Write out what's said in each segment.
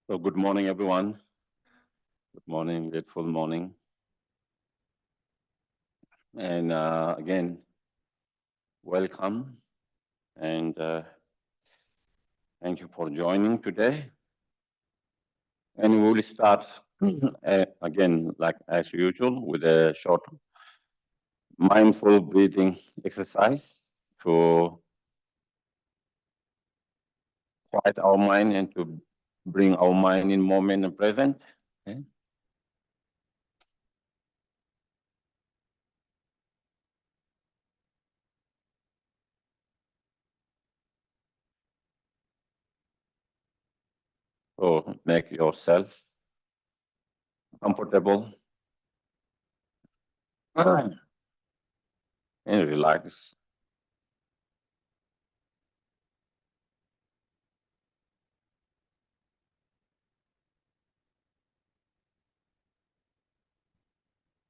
So good morning, everyone. Good morning, grateful morning. And again, welcome and thank you for joining today. And we will start again, like as usual, with a short mindful breathing exercise to quiet our mind and to bring our mind in moment and present. Okay? So make yourself comfortable and relax.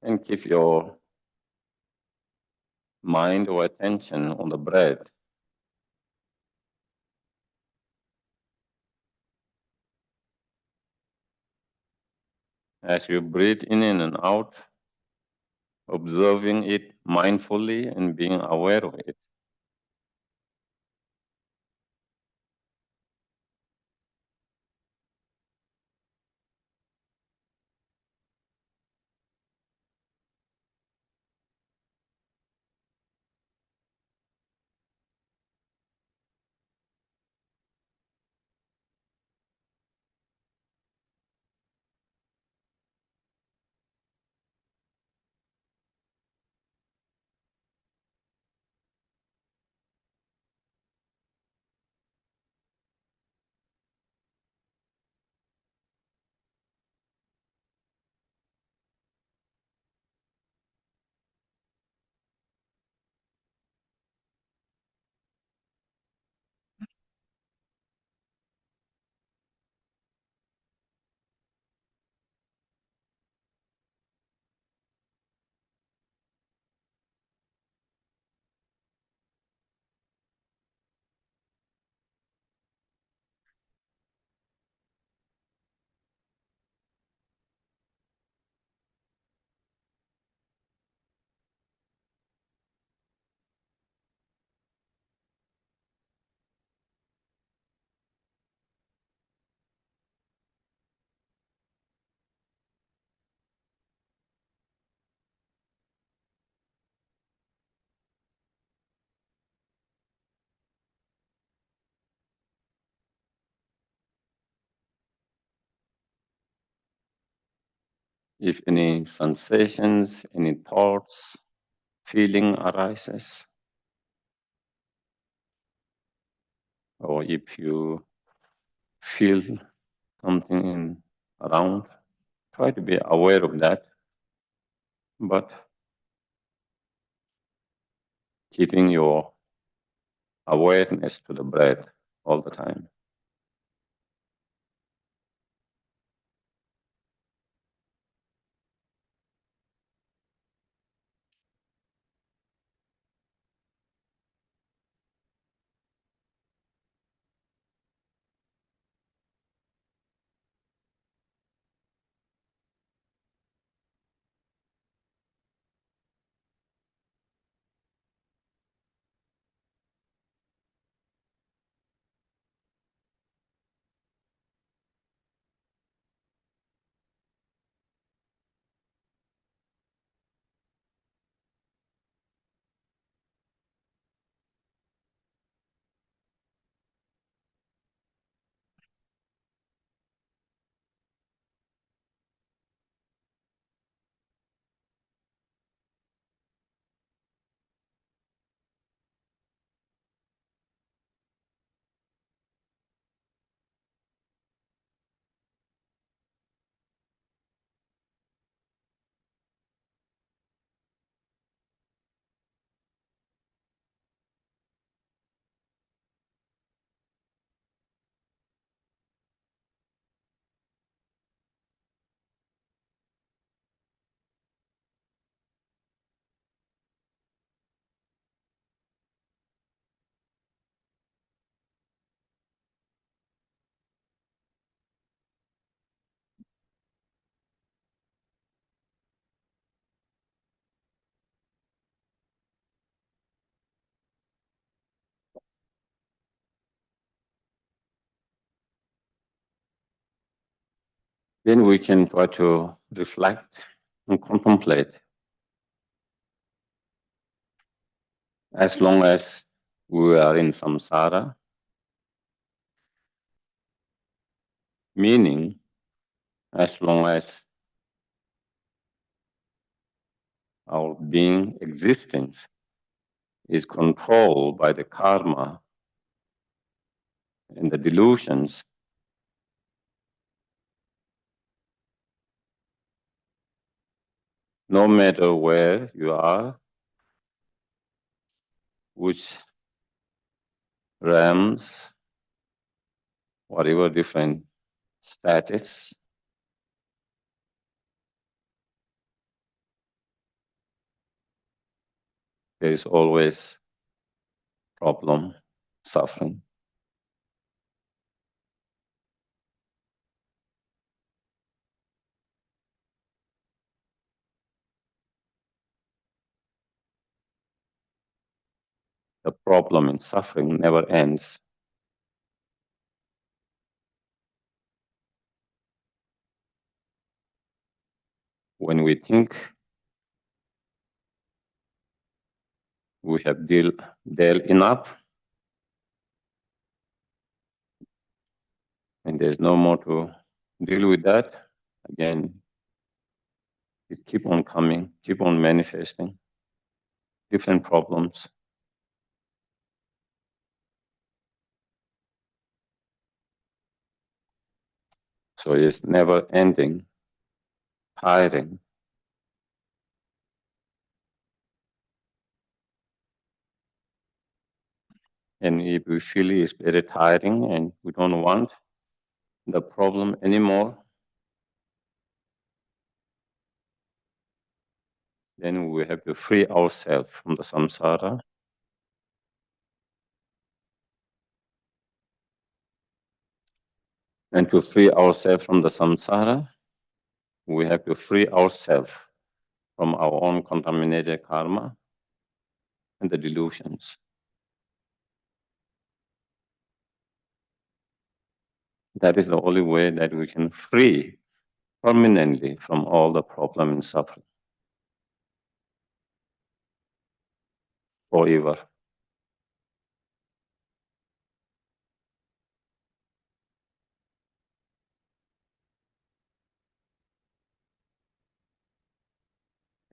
And keep your mind or attention on the breath. As you breathe in and out, observing it mindfully and being aware of it. If any sensations, any thoughts, feeling arises, or if you feel something around, try to be aware of that, but keeping your awareness to the breath all the time. Then we can try to reflect and contemplate. As long as we are in samsara, meaning as long as our being existence is controlled by the karma and the delusions, no matter where you are, which realms, whatever different status, there is always problem, suffering. The problem and suffering never ends. When we think we have dealt enough, and there's no more to deal with that, again, it keep on coming, keep on manifesting, different problems. So it's never ending, tiring. And if we feel it's very tiring and we don't want the problem anymore, then we have to free ourselves from the samsara. And to free ourselves from the samsara, we have to free ourselves from our own contaminated karma and the delusions. That is the only way that we can free permanently from all the problem and suffering forever.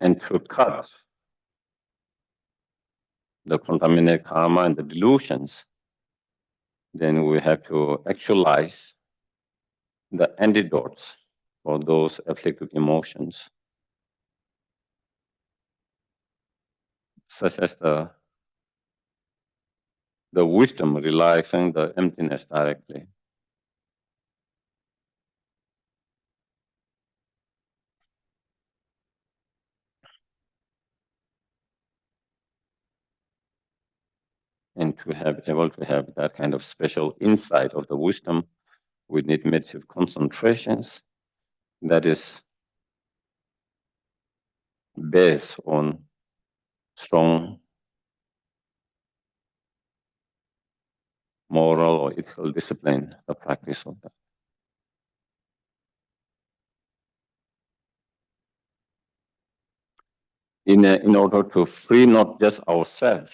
And to cut the contaminated karma and the delusions, then we have to actualize the antidotes for those afflicted emotions, such as the wisdom realizing the emptiness directly. And to have able to have that kind of special insight of the wisdom, we need meditative concentrations that is based on strong moral or ethical discipline, the practice of that. In order to free not just ourselves,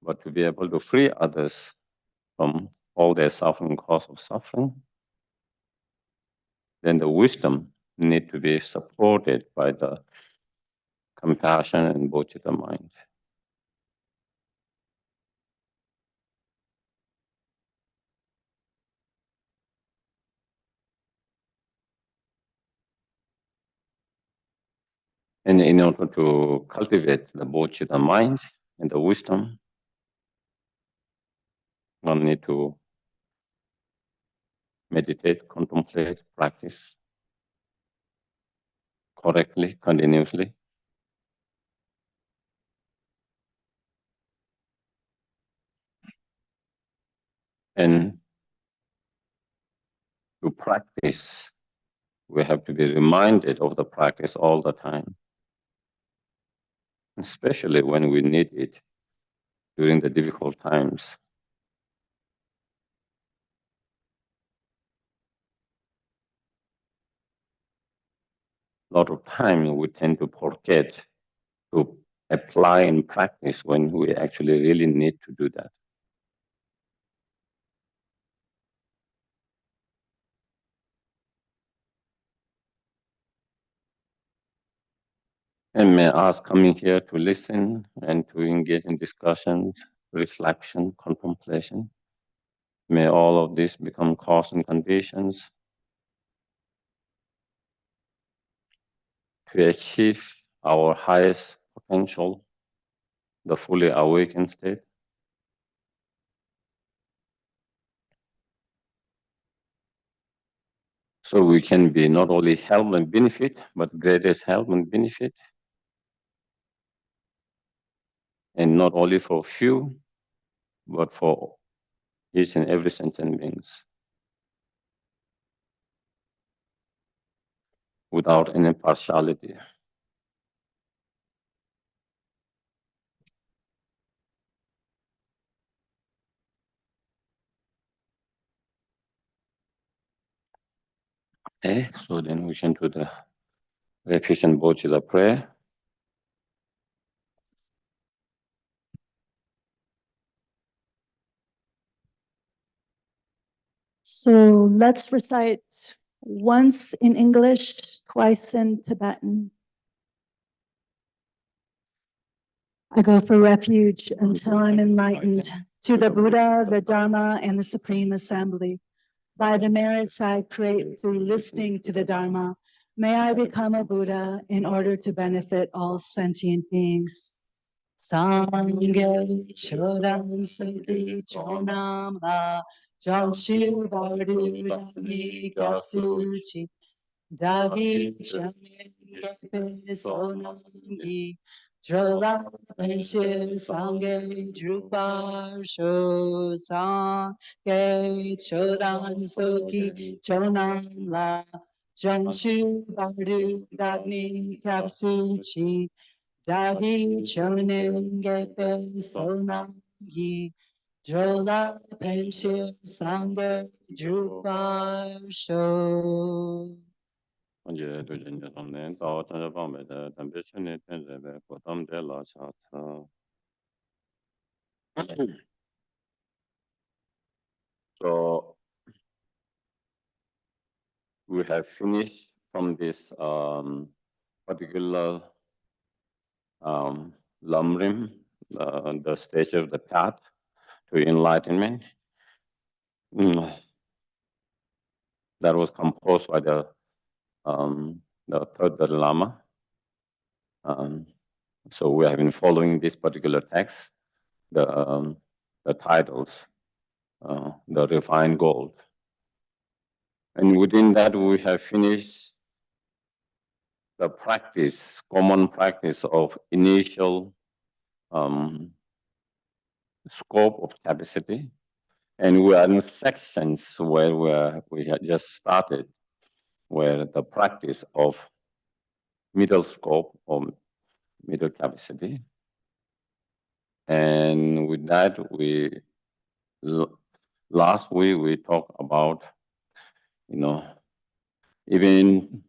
but to be able to free others from all their suffering, cause of suffering, then the wisdom need to be supported by the compassion and bodhicitta mind. And in order to cultivate the bodhicitta mind and the wisdom, one need to meditate, contemplate, practice correctly, continuously. And to practice, we have to be reminded of the practice all the time, especially when we need it during the difficult times. a lot of time we tend to forget to apply and practice when we actually really need to do that. And may I ask coming here to listen and to engage in discussions, reflection, contemplation. May all of this become cause and conditions to achieve our highest potential, the fully awakened state. So we can be not only help and benefit, but greatest help and benefit. And not only for few, but for each and every sentient beings, without any partiality. Okay, so then we can do the repetition bodhicitta prayer. So let's recite once in English, twice in Tibetan. I go for refuge until I'm enlightened to the Buddha, the Dharma, and the Supreme Assembly. By the merits I create through listening to the Dharma, may I become a Buddha in order to benefit all sentient beings. Sangye Chodan Suti Chonam La Jongshu Bardu Dami Gyatsuchi Dagi Chamin Sonam Drola Penshir Sangye Drupar Sho Sangye Chodan Suki Chonam La Jongshu Bardu Dagni Gyatsuchi Dahi chonen gepe sonamgi drola penshir sangha drupasho. 언제 도전이 없네. 또 어떤 방법에 담배천에 편집에 보담될 라차타. So we have finished from this particular Lamrim, the stage of the path to enlightenment. That was composed by the Third Dalai Lama. So we have been following this particular text, the titles, the refined gold. And within that, we have finished the practice, common practice of initial scope of capacity. And we are in sections where we had just started, where the practice of middle scope or middle capacity. And with that, last week we talked about, even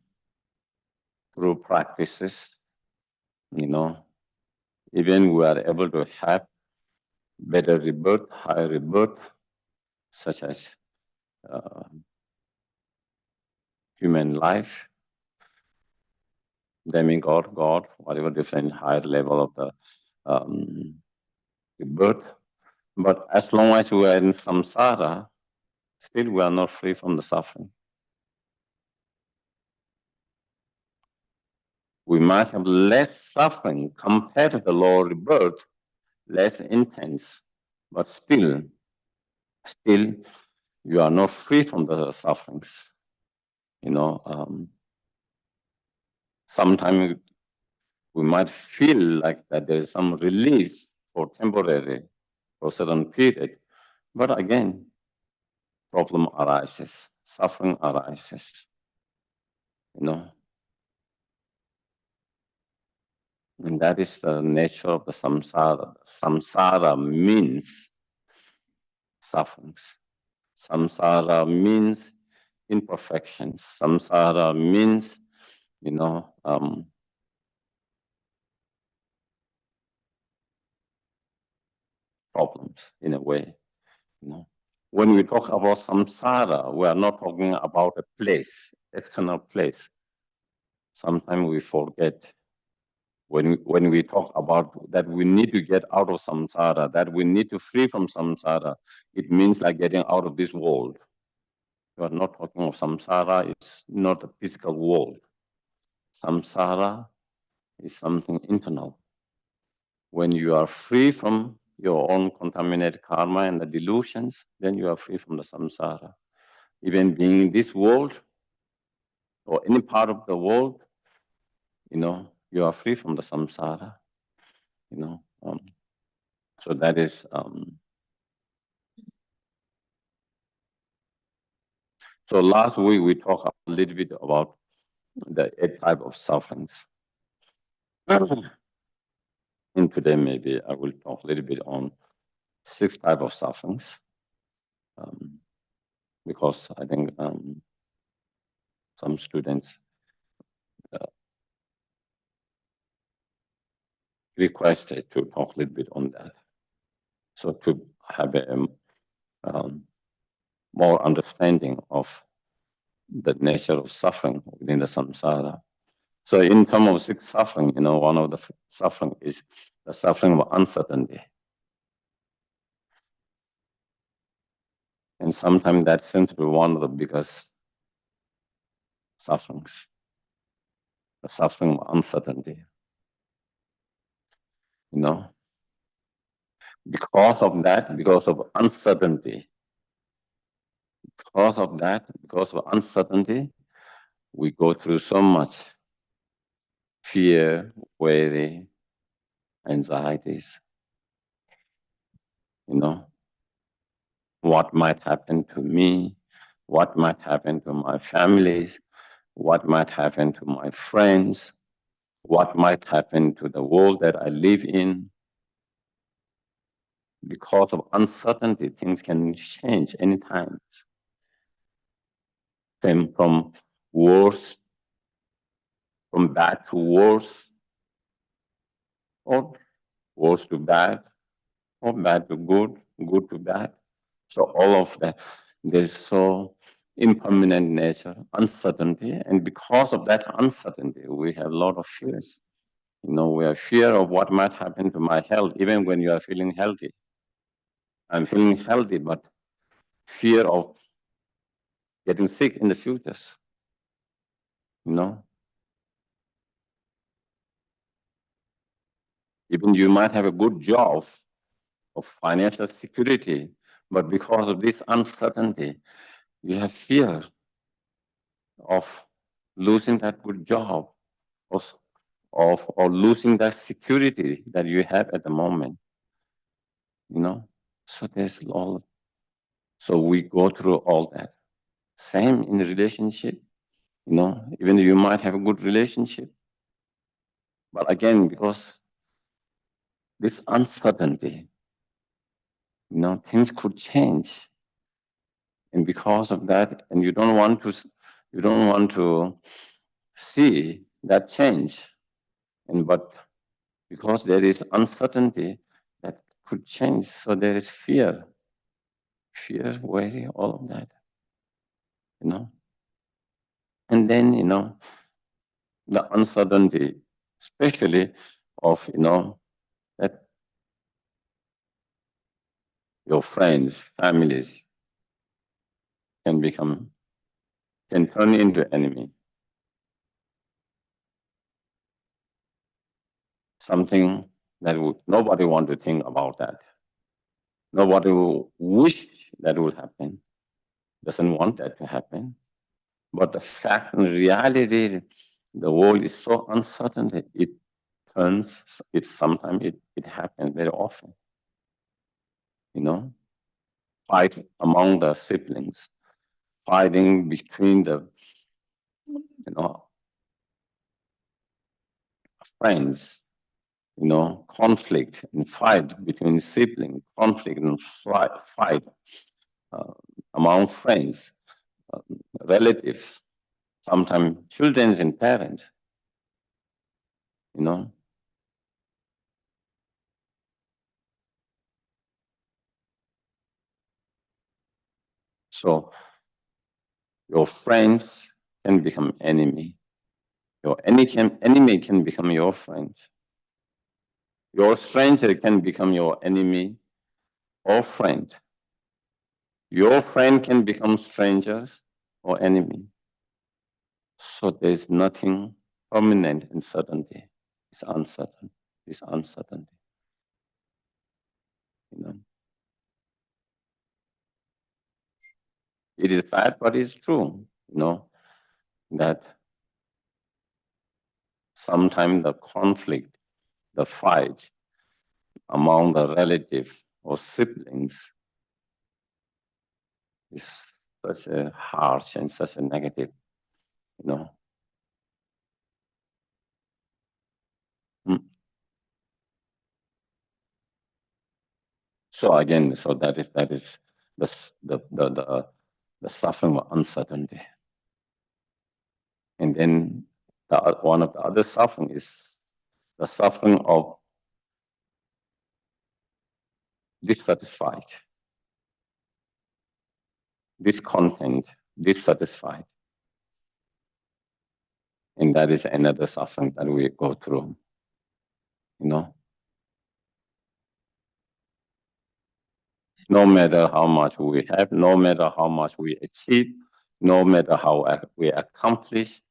through practices, even we are able to have better rebirth, higher rebirth, such as human life, demigod, God, whatever different higher level of the rebirth. But as long as we are in samsara, still we are not free from the suffering. We might have less suffering compared to the lower rebirth, less intense, but still you are not free from the sufferings. Sometimes we might feel like that there is some relief for temporary, for a certain period, but again, problem arises, suffering arises, And that is the nature of the samsara. Samsara means sufferings. Samsara means imperfections. Samsara means problems in a way. When we talk about samsara, we are not talking about a place, external place. Sometimes we forget when we talk about that we need to get out of samsara, that we need to free from samsara, it means like getting out of this world. You are not talking of samsara, it's not a physical world. Samsara is something internal. When you are free from your own contaminated karma and the delusions, then you are free from the samsara. Even being in this world or any part of the world, you are free from the samsara. So that is. So last week we talked a little bit about the 8 types of sufferings. And today maybe I will talk a little bit on 6 types of sufferings, because I think some students requested to talk a little bit on that. So to have a more understanding of the nature of suffering within the samsara. So in terms of 6 suffering, one of the suffering is the suffering of uncertainty. And sometimes that seems to be one of the biggest sufferings, the suffering of uncertainty. Because of that, because of uncertainty, because of uncertainty, we go through so much fear, worry, anxieties. What might happen to me? What might happen to my families? What might happen to my friends? What might happen to the world that I live in? Because of uncertainty, things can change anytime. From worse, from bad to worse, or worse to bad, or bad to good, good to bad. So all of that, there's so impermanent nature, uncertainty, and because of that uncertainty, we have a lot of fears. We have fear of what might happen to my health, even when you are feeling healthy. I'm feeling healthy, but fear of getting sick in the future. Even you might have a good job of financial security, but because of this uncertainty, you have fear of losing that good job, or losing that security that you have at the moment. So there's all. So we go through all that. Same in the relationship. Even you might have a good relationship, but again, because this uncertainty, things could change, and because of that, and you don't want to see that change, but because there is uncertainty that could change, so there is fear, worry, all of that, and then the uncertainty, especially of that your friends, families can turn into enemy. Something that nobody want to think about that. Nobody will wish that will happen. Doesn't want that to happen. But the fact and reality is the world is so uncertain that sometimes it happens very often. Fight among the siblings, fighting between the friends, conflict and fight between siblings, conflict and fight among friends, relatives. sometimes children and parents, So your friends can become enemy. Your enemy can become your friend. Your stranger can become your enemy or friend. Your friend can become strangers or enemy. So there's nothing permanent in certainty. It's uncertain. It's uncertainty. It is sad, but it's true, that sometimes the conflict, the fight among the relative or siblings is such a harsh and such a negative, So again, so that is the suffering of uncertainty, and then one of the other suffering is the suffering of dissatisfied, discontent, dissatisfied, and that is another suffering that we go through, No matter how much we have, no matter how much we achieve, no matter how we accomplish,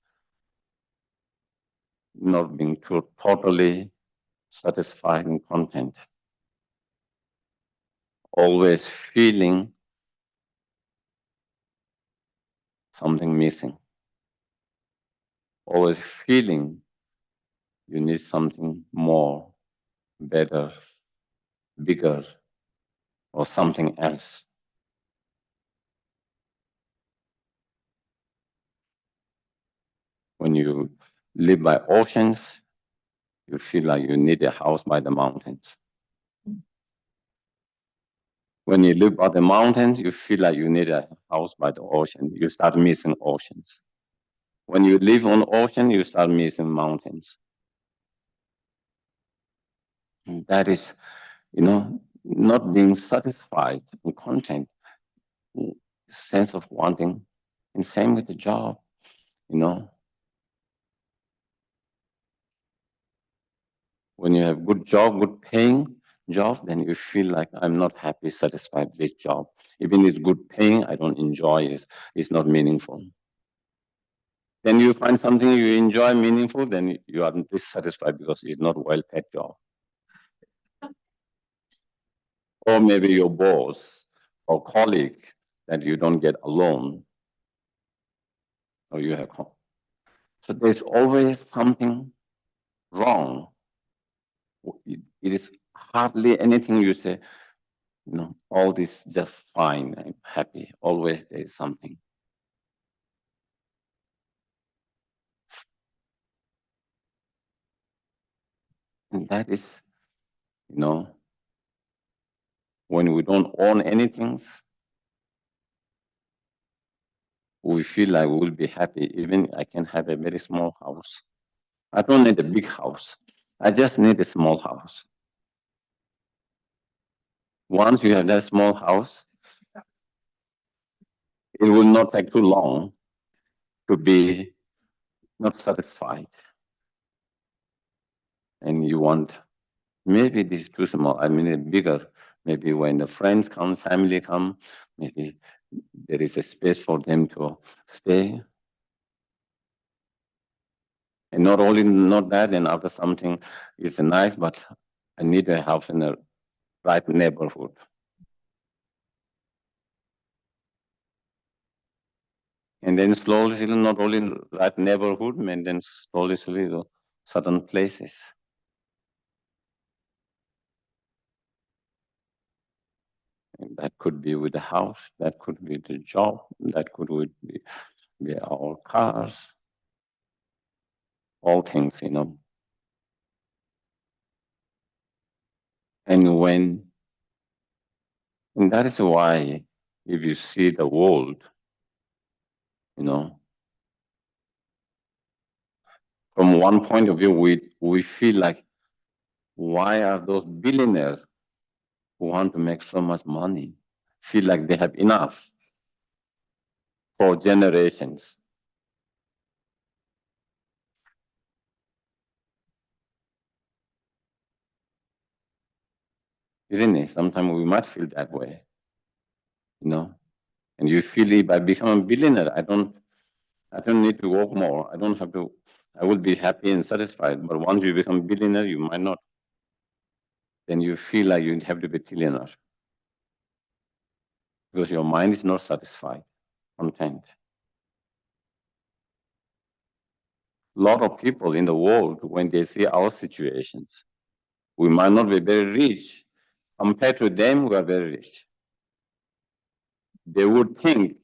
not being totally satisfied and content. Always feeling something missing. Always feeling you need something more, better, bigger, or something else. When you live by oceans, you feel like you need a house by the mountains. When you live by the mountains, you feel like you need a house by the ocean. You start missing oceans. When you live on ocean, you start missing mountains. And that is, not being satisfied and content, sense of wanting, and same with the job, When you have good job, good paying job, then you feel like I'm not happy, satisfied with this job. Even it's good paying, I don't enjoy it. It's not meaningful. Then you find something you enjoy meaningful, then you are dissatisfied because it's not a well-paid job. Or maybe your boss or colleague that you don't get along, or you have. So there's always something wrong. It is hardly anything you say, all this just fine, I'm happy. Always there is something. And that is, when we don't own anything, we feel like we will be happy. Even I can have a very small house. I don't need a big house. I just need a small house. Once you have that small house, it will not take too long to be not satisfied. And you want, maybe this is too small, I mean a bigger. Maybe when the friends come, family come, maybe there is a space for them to stay. And not that, and after something is nice, but I need a house in the right neighborhood. And then slowly, not only in the right neighborhood, and then slowly, certain places. And that could be with the house, that could be the job, that could be our cars, all things, And that is why, if you see the world, From one point of view, we feel like, why are those billionaires who want to make so much money feel like they have enough for generations? Isn't it? Sometimes we might feel that way, you know. And you feel, if I become a billionaire, I don't need to work more. I don't have to. I will be happy and satisfied. But once you become a billionaire, you might not. Then you feel like you have to be a trillionaire because your mind is not satisfied, content. A lot of people in the world, when they see our situations, we might not be very rich compared to them who are very rich. They would think,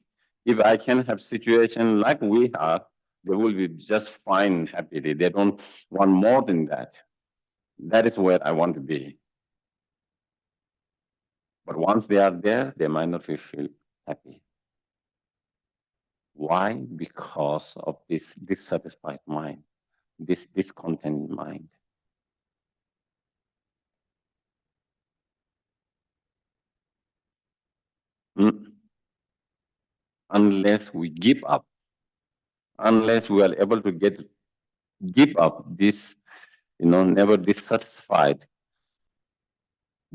if I can have situation like we are, they will be just fine and happy. They don't want more than that. That is where I want to be. But once they are there, they might not feel happy. Why? Because of this dissatisfied mind, this discontent mind. Unless we give up, unless we are able to give up this, never dissatisfied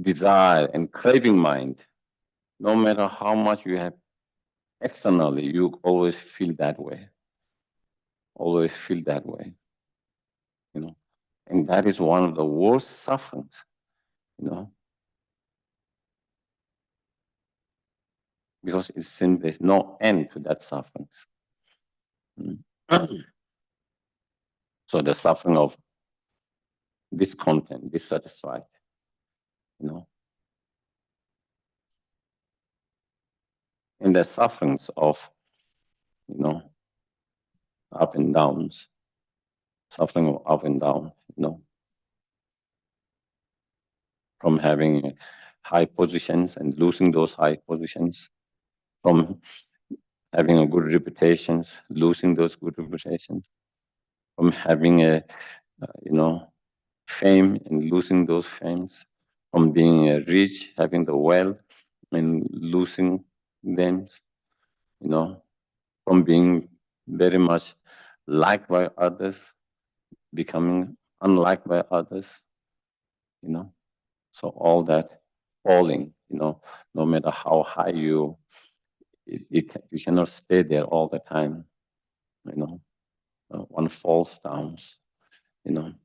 desire and craving mind, no matter how much you have externally, you always feel that way. Always feel that way. And that is one of the worst sufferings, because it seems there's no end to that suffering. So the suffering of discontent, dissatisfied, and the sufferings of, up and downs, suffering of up and down, from having high positions and losing those high positions, from having a good reputations, losing those good reputations, from having a, fame and losing those fames, from being rich, having the wealth and losing them, from being very much liked by others, becoming unliked by others, So all that falling, no matter how high you cannot stay there all the time, one falls down, in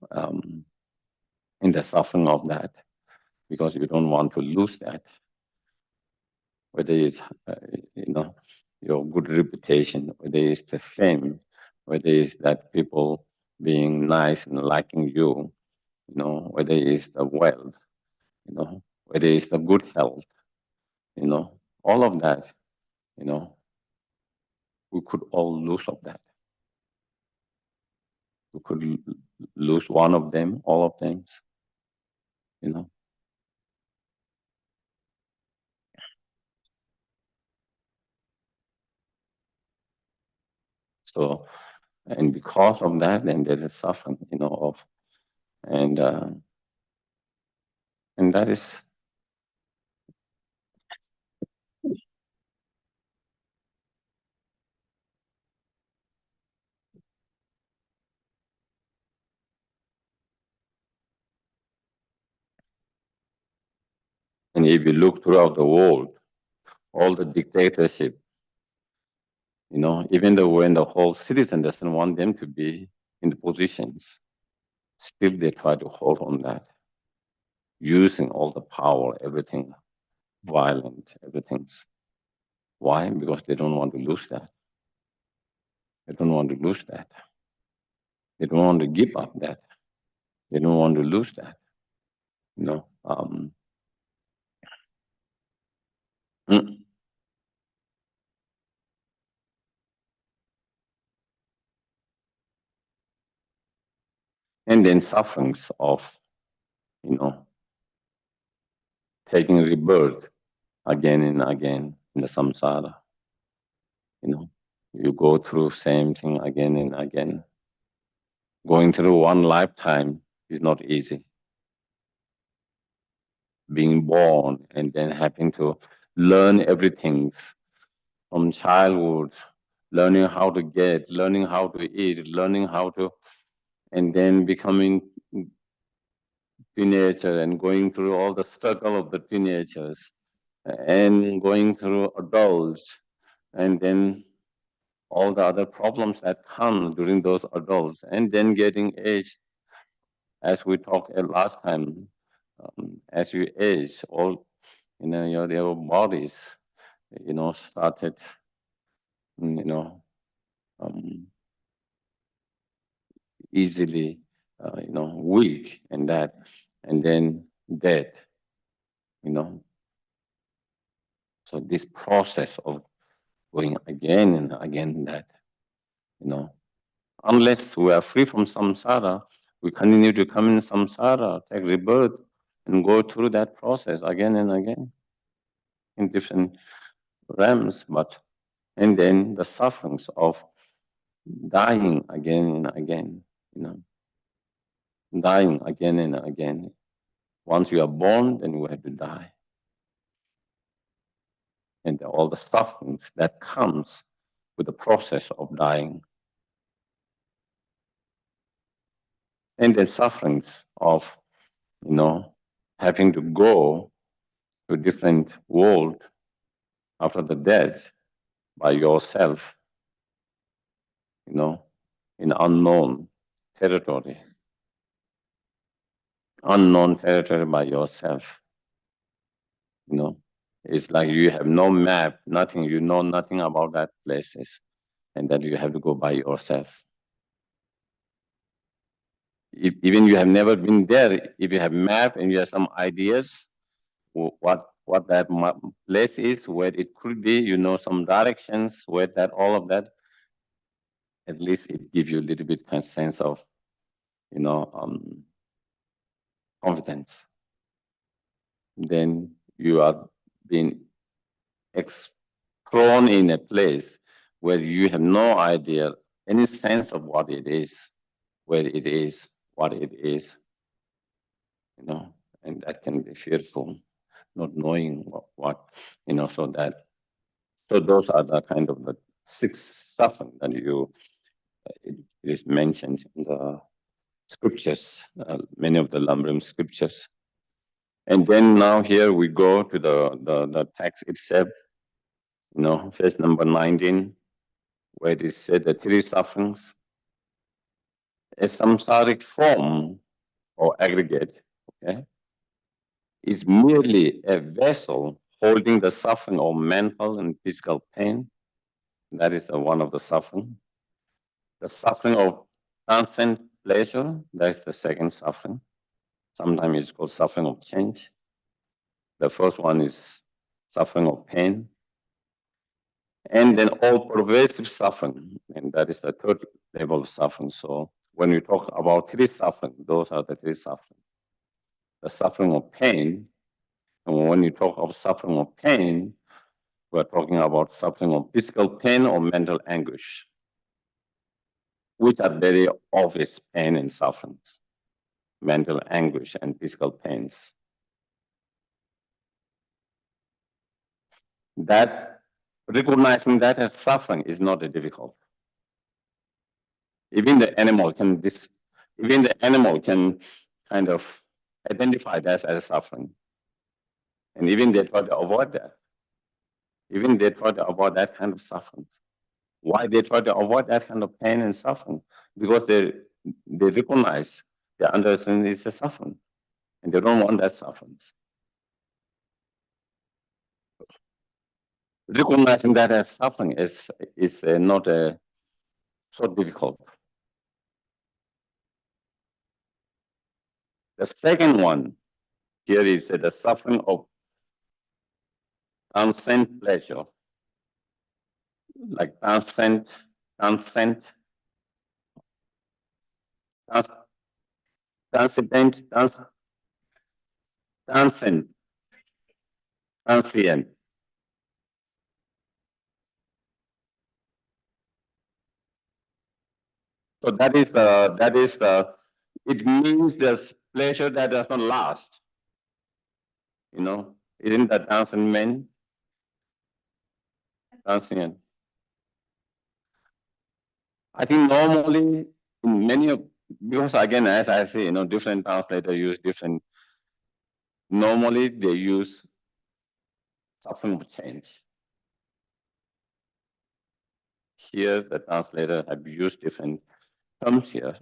the suffering of that, because you don't want to lose that, whether it's, your good reputation, whether it's the fame, whether it's that people being nice and liking you, whether it's the wealth, whether it's the good health, all of that, we could all lose of that. We could lose one of them, all of them, So, and because of that, then there is suffering, of, and that is, and if you look throughout the world, all the dictatorship, even though when the whole citizen doesn't want them to be in the positions, still they try to hold on that, using all the power, everything, violent, everything's. Why? Because they don't want to lose that. They don't want to lose that. They don't want to give up that. They don't want to lose that. Mm. And then sufferings of, taking rebirth again and again in the samsara. You go through same thing again and again. Going through one lifetime is not easy. Being born and then having to learn everything from childhood, learning how to get, learning how to eat, learning how to, and then becoming teenager and going through all the struggle of the teenagers and going through adults and then all the other problems that come during those adults and then getting aged as we talked last time. As you age, all your bodies, started, um, easily, weak and that, and then dead, you know. So this process of going again and again that, unless we are free from samsara, we continue to come in samsara, take rebirth, and go through that process again and again in different realms, and then the sufferings of dying again and again, dying again and again. Once you are born, then you have to die. And all the sufferings that comes with the process of dying. And the sufferings of, having to go to a different world after the death by yourself, in unknown territory. Unknown territory by yourself. It's like you have no map, nothing, you know nothing about that places, and that you have to go by yourself. Even you have never been there, if you have map and you have some ideas, what that place is, where it could be, some directions, where that, all of that, at least it gives you a little bit kind of sense of, confidence. Then you are being thrown in a place where you have no idea, any sense of what it is, where it is, what it is, and that can be fearful, not knowing what so those are the kind of the 6 suffering that it is mentioned in the scriptures, many of the Lamrim scriptures. And then now here we go to the text itself, verse number 19, where it is said the 3 sufferings. A samsaric form or aggregate, okay, is merely a vessel holding the suffering of mental and physical pain. That is one of the suffering. The suffering of transcendent pleasure, that is the second suffering. Sometimes it's called suffering of change. The first one is suffering of pain. And then all pervasive suffering, and that is the third level of suffering. So when we talk about 3 suffering, those are the 3 suffering. The suffering of pain, and when you talk of suffering of pain, we're talking about suffering of physical pain or mental anguish, which are very obvious pain and sufferings, mental anguish and physical pains. That recognizing that as suffering is not difficult. Even the animal can kind of identify that as suffering. And even they try to avoid that. Even they try to avoid that kind of suffering. Why they try to avoid that kind of pain and suffering? Because they recognize, they understand it's a suffering. And they don't want that suffering. Recognizing that as suffering is not so difficult. The second one here is the suffering of transcendent pleasure, like transcendent, transcendent, transcendent, transient. So it means there's pleasure that does not last. Isn't that dancing men? Dancing. I think normally in many of, because again, as I say, different translators use different, normally they use suffering of change. Here, the translator have used different terms here.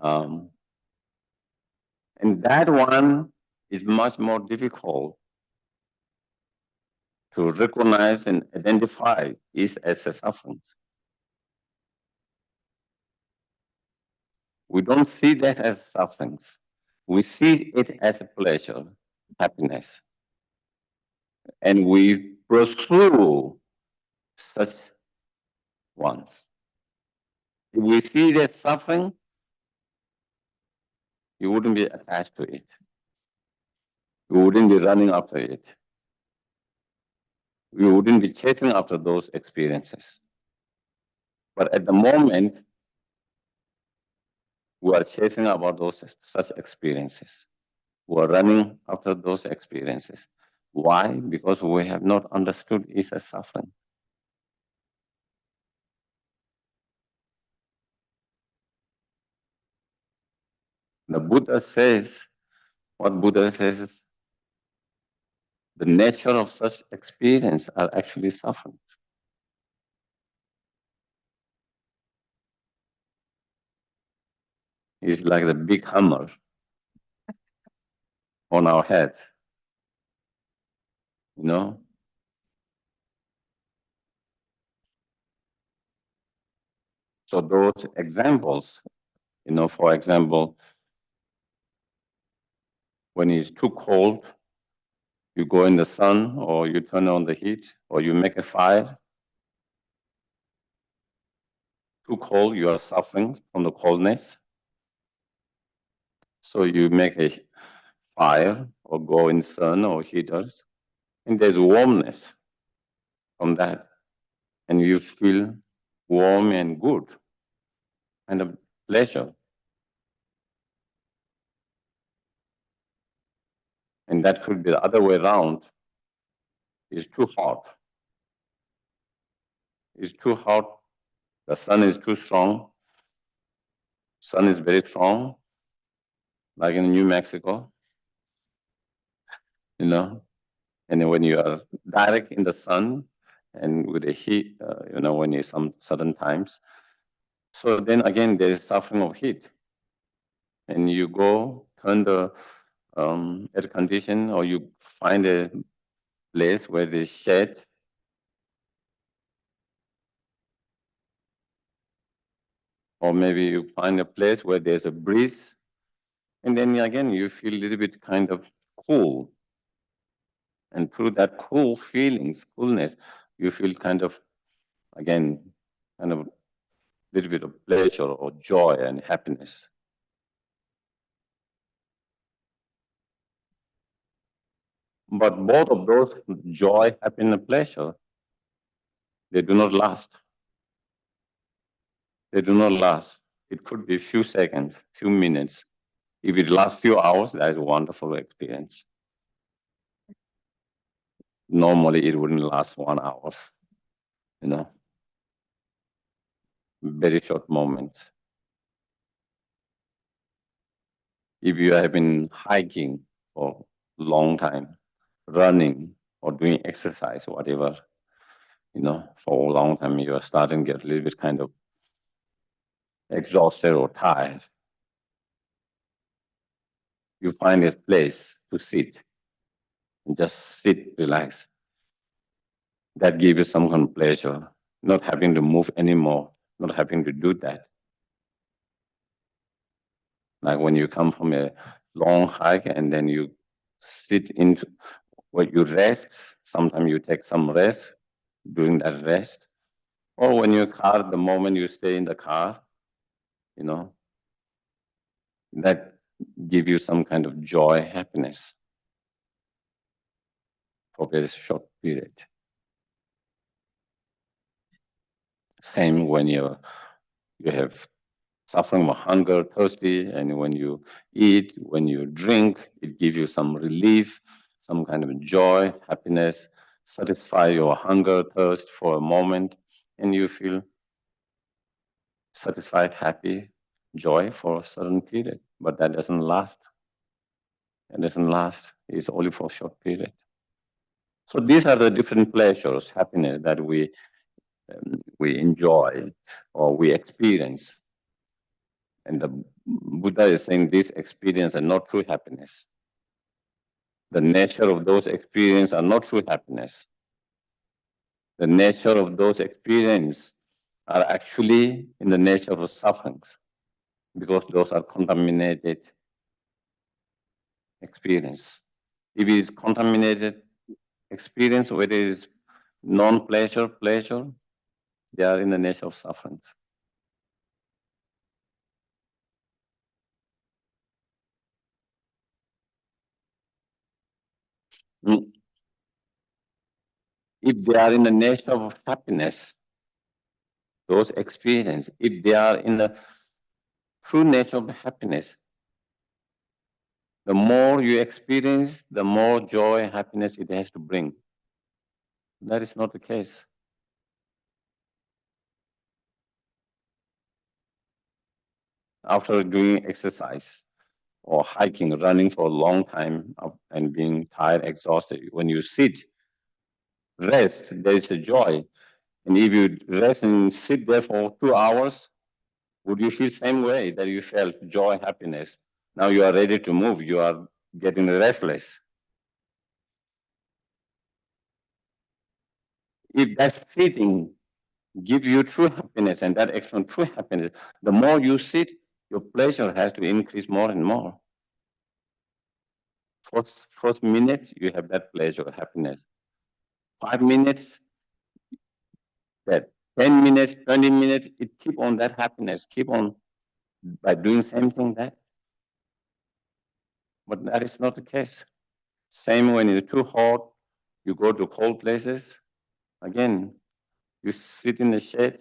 And that one is much more difficult to recognize and identify is as a suffering. We don't see that as sufferings. We see it as a pleasure, happiness. And we pursue such ones. If we see it as suffering, you wouldn't be attached to it. You wouldn't be running after it. You wouldn't be chasing after those experiences. But at the moment, we are chasing about those such experiences. We are running after those experiences. Why? Because we have not understood it as suffering. The Buddha says, what Buddha says is, the nature of such experience are actually sufferings. It's like the big hammer on our head, So those examples, for example, when it's too cold, you go in the sun or you turn on the heat or you make a fire. Too cold, you are suffering from the coldness. So you make a fire or go in sun or heaters, and there's warmness from that. And you feel warm and good and a pleasure. And that could be the other way around. It's too hot. It's too hot. The sun is too strong. Sun is very strong, like in New Mexico, And then when you are direct in the sun and with the heat, when you some certain times, so then again there is suffering of heat. And you go turn the air condition, or you find a place where there's shade. Or maybe you find a place where there's a breeze, and then again you feel a little bit kind of cool. And through that coolness, you feel kind of, again, kind of a little bit of pleasure or joy and happiness. But both of those, joy, happiness, and pleasure, they do not last. They do not last. It could be a few seconds, few minutes. If it lasts few hours, that is a wonderful experience. Normally, it wouldn't last 1 hour, Very short moments. If you have been hiking for a long time, running or doing exercise, whatever, for a long time, you are starting to get a little bit kind of exhausted or tired. You find a place to sit and just sit, relax. That gives you some kind of pleasure, not having to move anymore, not having to do that. Like when you come from a long hike and then you sit into where you rest, sometimes you take some rest during that rest. Or when you're car, the moment you stay in the car, that give you some kind of joy, happiness for a very short period. Same when you have suffering of hunger, thirsty, and when you eat, when you drink, it gives you some relief, some kind of joy, happiness, satisfy your hunger, thirst for a moment, and you feel satisfied, happy, joy for a certain period. But that doesn't last. It doesn't last. It's only for a short period. So these are the different pleasures, happiness that we enjoy or we experience. And the Buddha is saying these experiences are not true happiness. The nature of those experiences are not true happiness. The nature of those experiences are actually in the nature of sufferings, because those are contaminated experience. If it is contaminated experience, whether it is non-pleasure, pleasure, they are in the nature of sufferings. If they are in the nature of happiness, those experiences, if they are in the true nature of happiness, the more you experience, the more joy and happiness it has to bring. That is not the case. After doing exercise or hiking, running for a long time and being tired, exhausted, when you sit, rest, there is a joy. And if you rest and sit there for 2 hours, would you feel same way that you felt joy, happiness? Now you are ready to move, you are getting restless. If that sitting gives you true happiness and that extra true happiness, the more you sit, your pleasure has to increase more and more. First minute, you have that pleasure, happiness. 5 minutes, that 10 minutes, 20 minutes, it keep on that happiness, keep on by doing same thing that. But that is not the case. Same when it's too hot, you go to cold places. Again, you sit in the shade.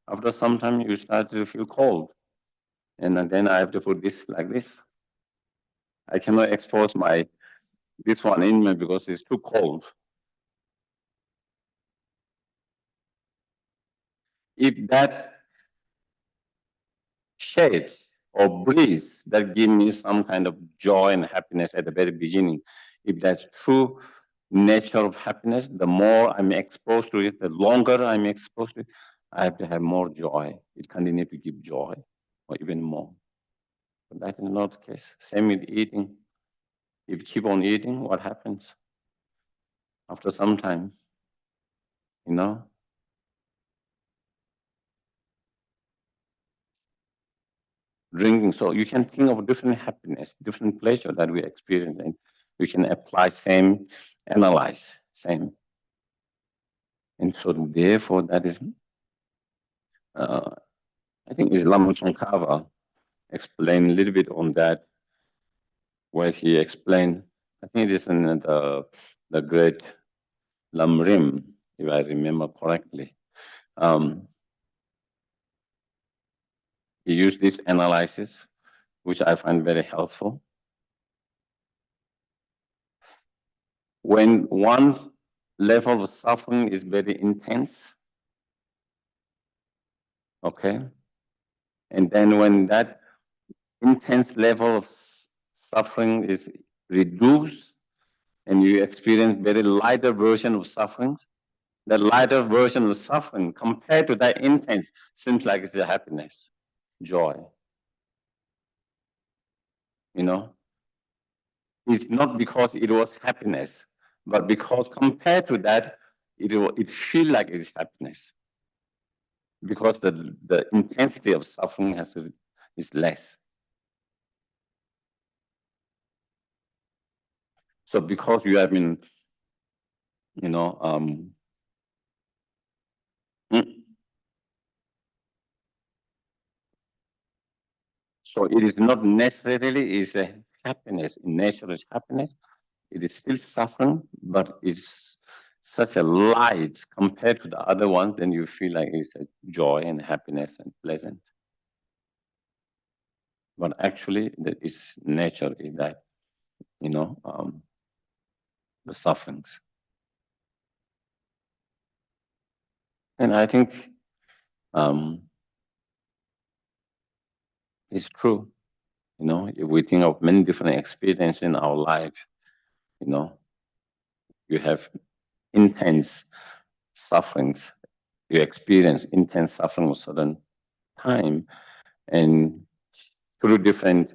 After some time, you start to feel cold. And then I have to put this like this. I cannot expose this one in me because it's too cold. If that shade or breeze that give me some kind of joy and happiness at the very beginning, if that's true nature of happiness, the more I'm exposed to it, the longer I'm exposed to it, I have to have more joy. It continues to give joy or even more. But that is not the case. Same with eating. If you keep on eating, what happens? After some time, you know? Drinking. So you can think of different happiness, different pleasure that we experience, and we can apply same, analyze same. And so therefore that is, I think is Lamrim explained a little bit on that, where he explained, I think it is in the great Lamrim, if I remember correctly. He used this analysis, which I find very helpful. When one's level of suffering is very intense, okay, and then when that intense level of suffering is reduced and you experience very lighter version of suffering, the lighter version of suffering compared to that intense seems like it's a happiness, joy. You know, it's not because it was happiness, but because compared to that, it feels like it's happiness. Because the intensity of suffering is less. So because you have been, you know, so it is not necessarily is a happiness. In nature is happiness. It is still suffering, but it's such a light compared to the other ones, then you feel like it's a joy and happiness and pleasant. But actually, its nature is that, the sufferings. And I think it's true. If we think of many different experiences in our life, you have intense sufferings. You experience intense suffering at a certain time, and through different,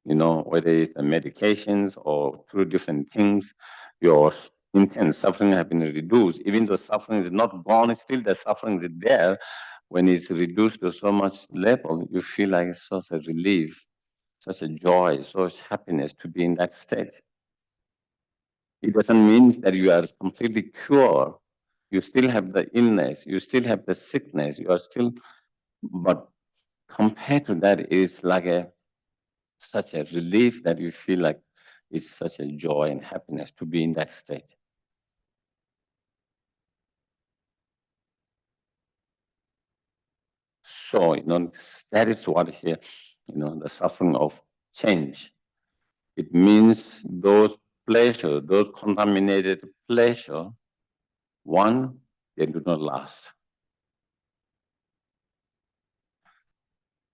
whether it's the medications or through different things, your intense suffering have been reduced. Even though suffering is not gone, still the suffering is there. When it's reduced to so much level, you feel like it's such a relief, such a joy, such happiness to be in that state. It doesn't mean that you are completely cured. You still have the illness, you still have the sickness, you are still, but compared to that, it's like such a relief that you feel like it's such a joy and happiness to be in that state. So, that is what here, the suffering of change. It means those pleasure, those contaminated pleasure, one, they do not last.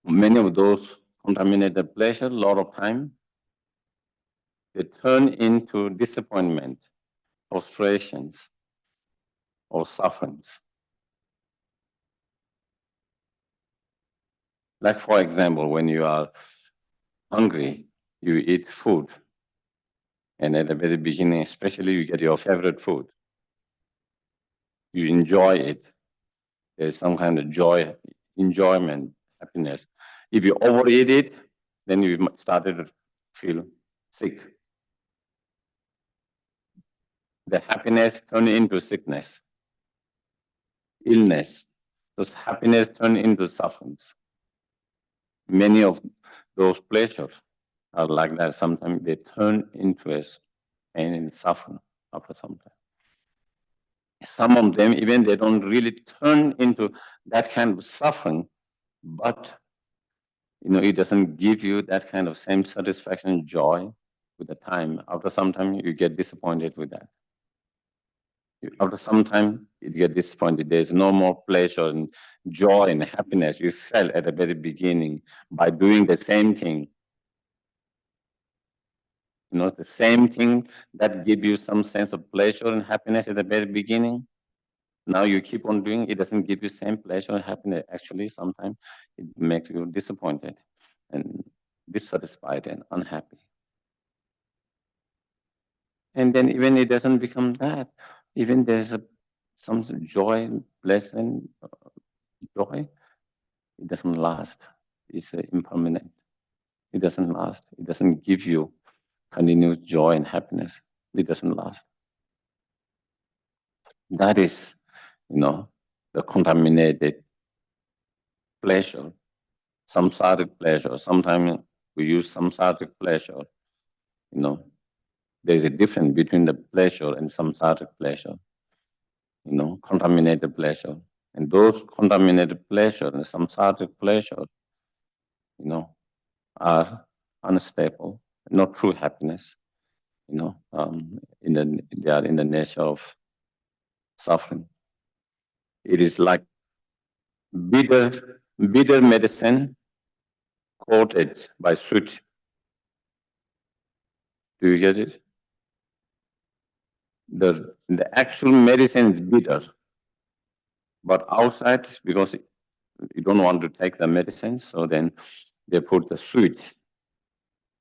Many of those contaminated pleasure, a lot of time, they turn into disappointment, frustrations, or sufferings. Like, for example, when you are hungry, you eat food. And at the very beginning, especially, you get your favorite food. You enjoy it. There's some kind of joy, enjoyment, happiness. If you overeat it, then you started to feel sick. The happiness turned into sickness, illness. Those happiness turned into sufferings. Many of those pleasures are like that. Sometimes they turn into a pain and suffering after some time. Some of them, even they don't really turn into that kind of suffering, but it doesn't give you that kind of same satisfaction and joy with the time. After some time, you get disappointed with that. After some time, you get disappointed. There's no more pleasure and joy and happiness you felt at the very beginning by doing the same thing. The same thing that give you some sense of pleasure and happiness at the very beginning. Now you keep on doing it, doesn't give you same pleasure and happiness. Actually, sometimes it makes you disappointed and dissatisfied and unhappy. And then even it doesn't become that. Even there's some joy, pleasant joy, it doesn't last. It's impermanent. It doesn't last. It doesn't give you continued joy and happiness. It doesn't last. That is, the contaminated pleasure, samsaric pleasure. Sometimes we use samsaric pleasure. There is a difference between the pleasure and samsaric pleasure. Contaminated pleasure. And those contaminated pleasure and samsaric pleasure, are unstable, not true happiness. They are in the nature of suffering. It is like bitter medicine coated by sweet. Do you get it? The actual medicine is bitter, but outside, because you don't want to take the medicine, so then they put the sweet.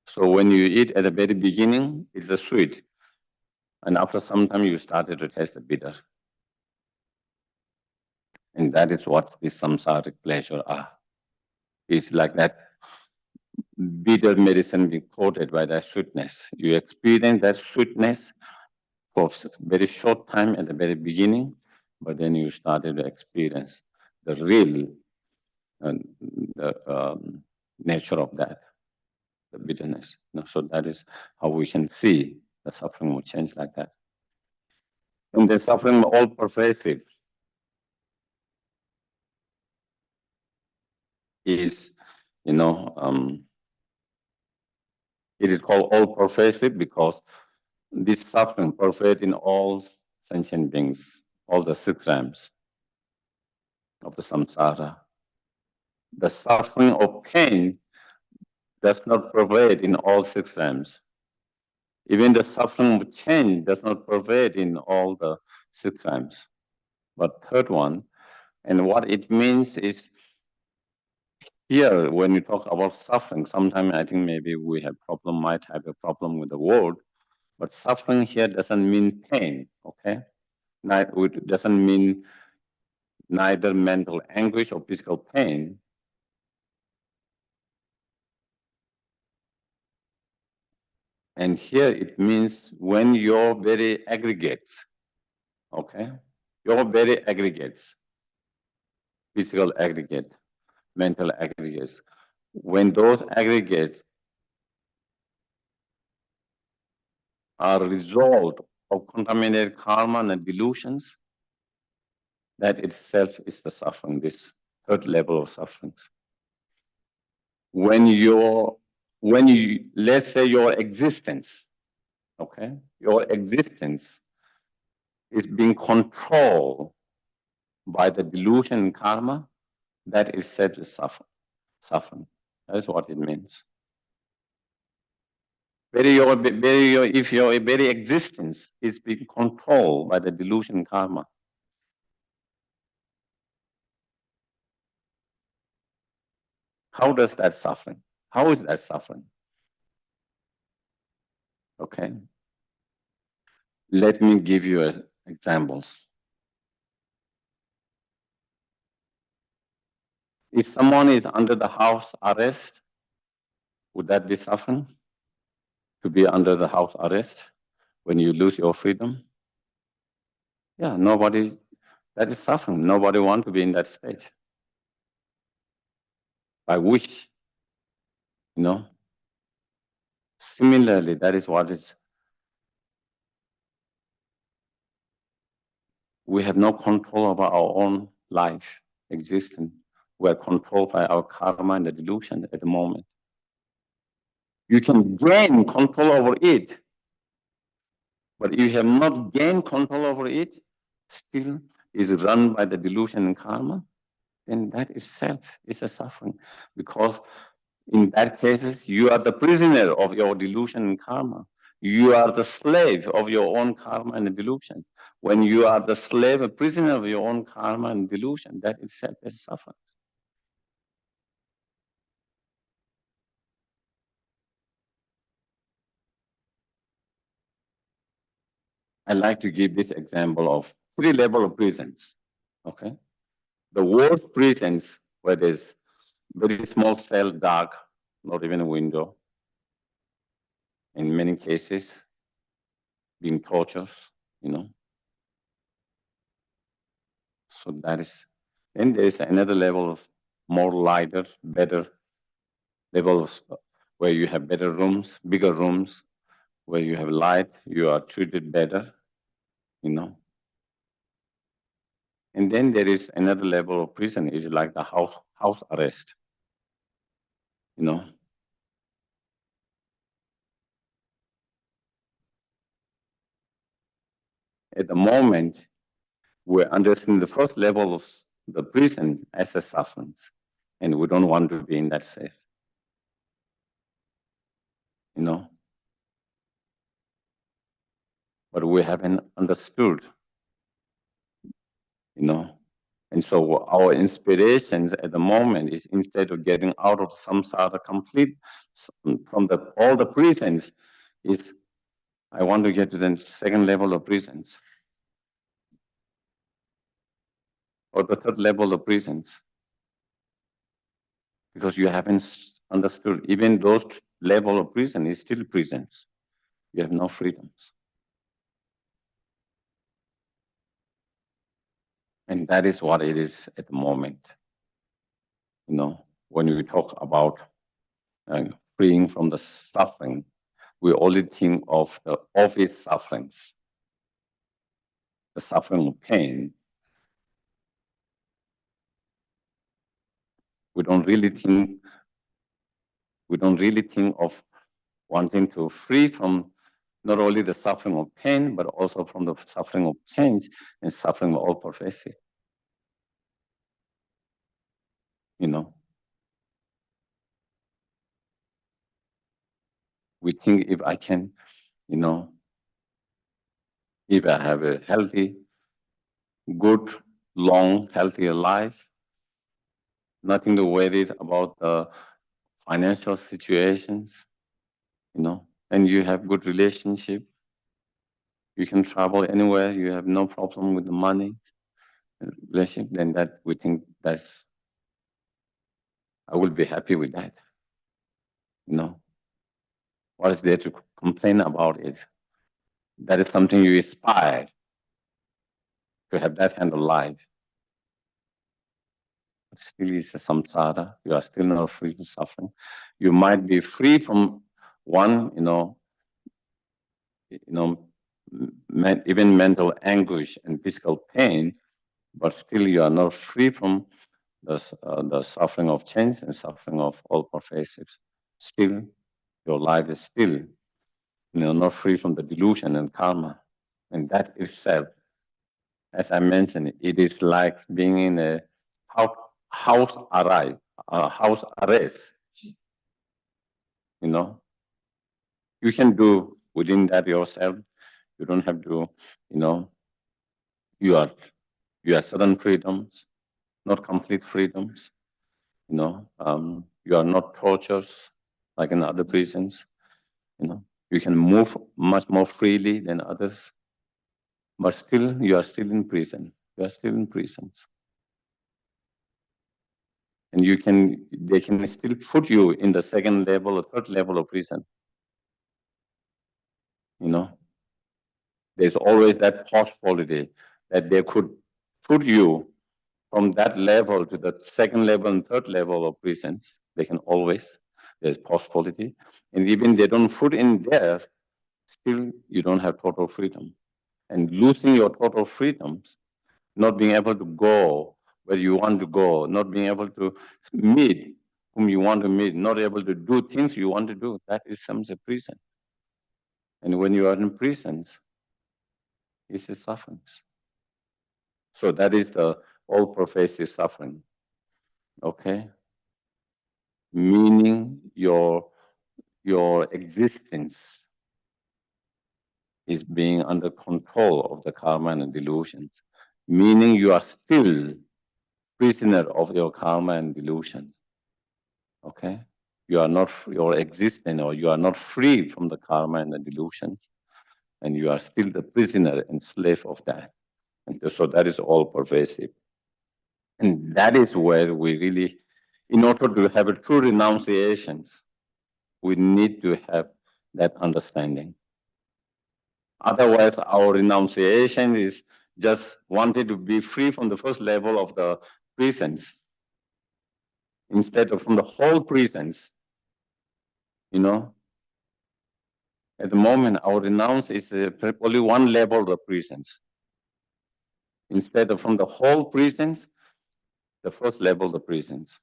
So when you eat at the very beginning, it's a sweet, and after some time you started to taste the bitter. And that is what the samsaric pleasure are. It's like that bitter medicine being coated by that sweetness. You experience that sweetness for a very short time at the very beginning, but then you started to experience the real nature of that, the bitterness. So that is how we can see the suffering will change like that. And the suffering all pervasive is, it is called all-pervasive because this suffering pervades in all sentient beings, all the 6 realms of the samsara. The suffering of pain does not pervade in all 6 realms. Even the suffering of change does not pervade in all the 6 realms. But third one, and what it means is, here, when you talk about suffering, sometimes I think maybe we might have a problem with the word, but suffering here doesn't mean pain, okay? It doesn't mean neither mental anguish or physical pain. And here it means when your very aggregates, okay? Your very aggregates, physical aggregate, mental aggregates, when those aggregates are a result of contaminated karma and delusions, that itself is the suffering, this third level of sufferings. When you, let's say your existence, okay, your existence is being controlled by the delusion and karma, that itself is suffering. That is what it means. If your very existence is being controlled by the delusion and karma, how does that suffering? How is that suffering? Okay. Let me give you examples. If someone is under the house arrest, would that be suffering? To be under the house arrest when you lose your freedom? Yeah, that is suffering. Nobody wants to be in that state. I wish, Similarly, that is what is. We have no control over our own life, existence. We are controlled by our karma and the delusion at the moment. You can gain control over it, but if you have not gained control over it, still is run by the delusion and karma, then that itself is a suffering. Because in that cases, you are the prisoner of your delusion and karma. You are the slave of your own karma and delusion. When you are the slave, a prisoner of your own karma and delusion, that itself is suffering. I like to give this example of 3 levels of prisons. Okay, the worst prisons where there's very small cell, dark, not even a window. In many cases, being tortured, So that is. Then there is another level of more lighter, better levels where you have better rooms, bigger rooms, where you have light, you are treated better, And then there is another level of prison, is like the house arrest, At the moment, we're understanding the first level of the prison as a suffering, and we don't want to be in that space, But we haven't understood, And so our inspirations at the moment is, instead of getting out of samsara complete from all the prisons, is I want to get to the second level of prisons, or the third level of prisons, because you haven't understood. Even those level of prison is still prisons. You have no freedoms. And that is what it is at the moment. When we talk about freeing from the suffering, we only think of the obvious sufferings, the suffering of pain. We don't really think We don't really think of wanting to free from not only the suffering of pain, but also from the suffering of change and suffering of all pervasive. We think if I can, if I have a healthy, good, long, healthy life, nothing to worry about the financial situations, and you have good relationship, you can travel anywhere, you have no problem with the money, relationship, then that we think I will be happy with that. What is there to complain about it? That is something you aspire to have that kind of life. But still it's a samsara. You are still not free from suffering. You might be free from one, even mental anguish and physical pain, but still you are not free from the suffering of change and suffering of all pervasives. Still, your life is still, not free from the delusion and karma. And that itself, as I mentioned, it is like being in a house arrest. You can do within that yourself. You don't have to, you are certain freedoms, not complete freedoms. You are not tortured like in other prisons. You can move much more freely than others, but still you are still in prison. You are still in prisons. And they can still put you in the second level or third level of prison. There's always that possibility that they could put you from that level to the second level and third level of prisons. They can always, there's possibility. And even they don't put in there, still you don't have total freedom. And losing your total freedoms, not being able to go where you want to go, not being able to meet whom you want to meet, not able to do things you want to do, that is some prison. And when you are in prisons, it's a suffering. So that is the all-pervasive suffering. Okay? Meaning your existence is being under control of the karma and the delusions. Meaning you are still prisoner of your karma and delusions. Okay? You are not your existence, or you are not free from the karma and the delusions, and you are still the prisoner and slave of that. And so that is all pervasive. And that is where we really, in order to have a true renunciations, we need to have that understanding. Otherwise, our renunciation is just wanting to be free from the first level of the prisons, instead of from the whole prisons. At the moment, our renounce is only one level of the prisons. Instead of from the whole prisons, the first level of the prisons.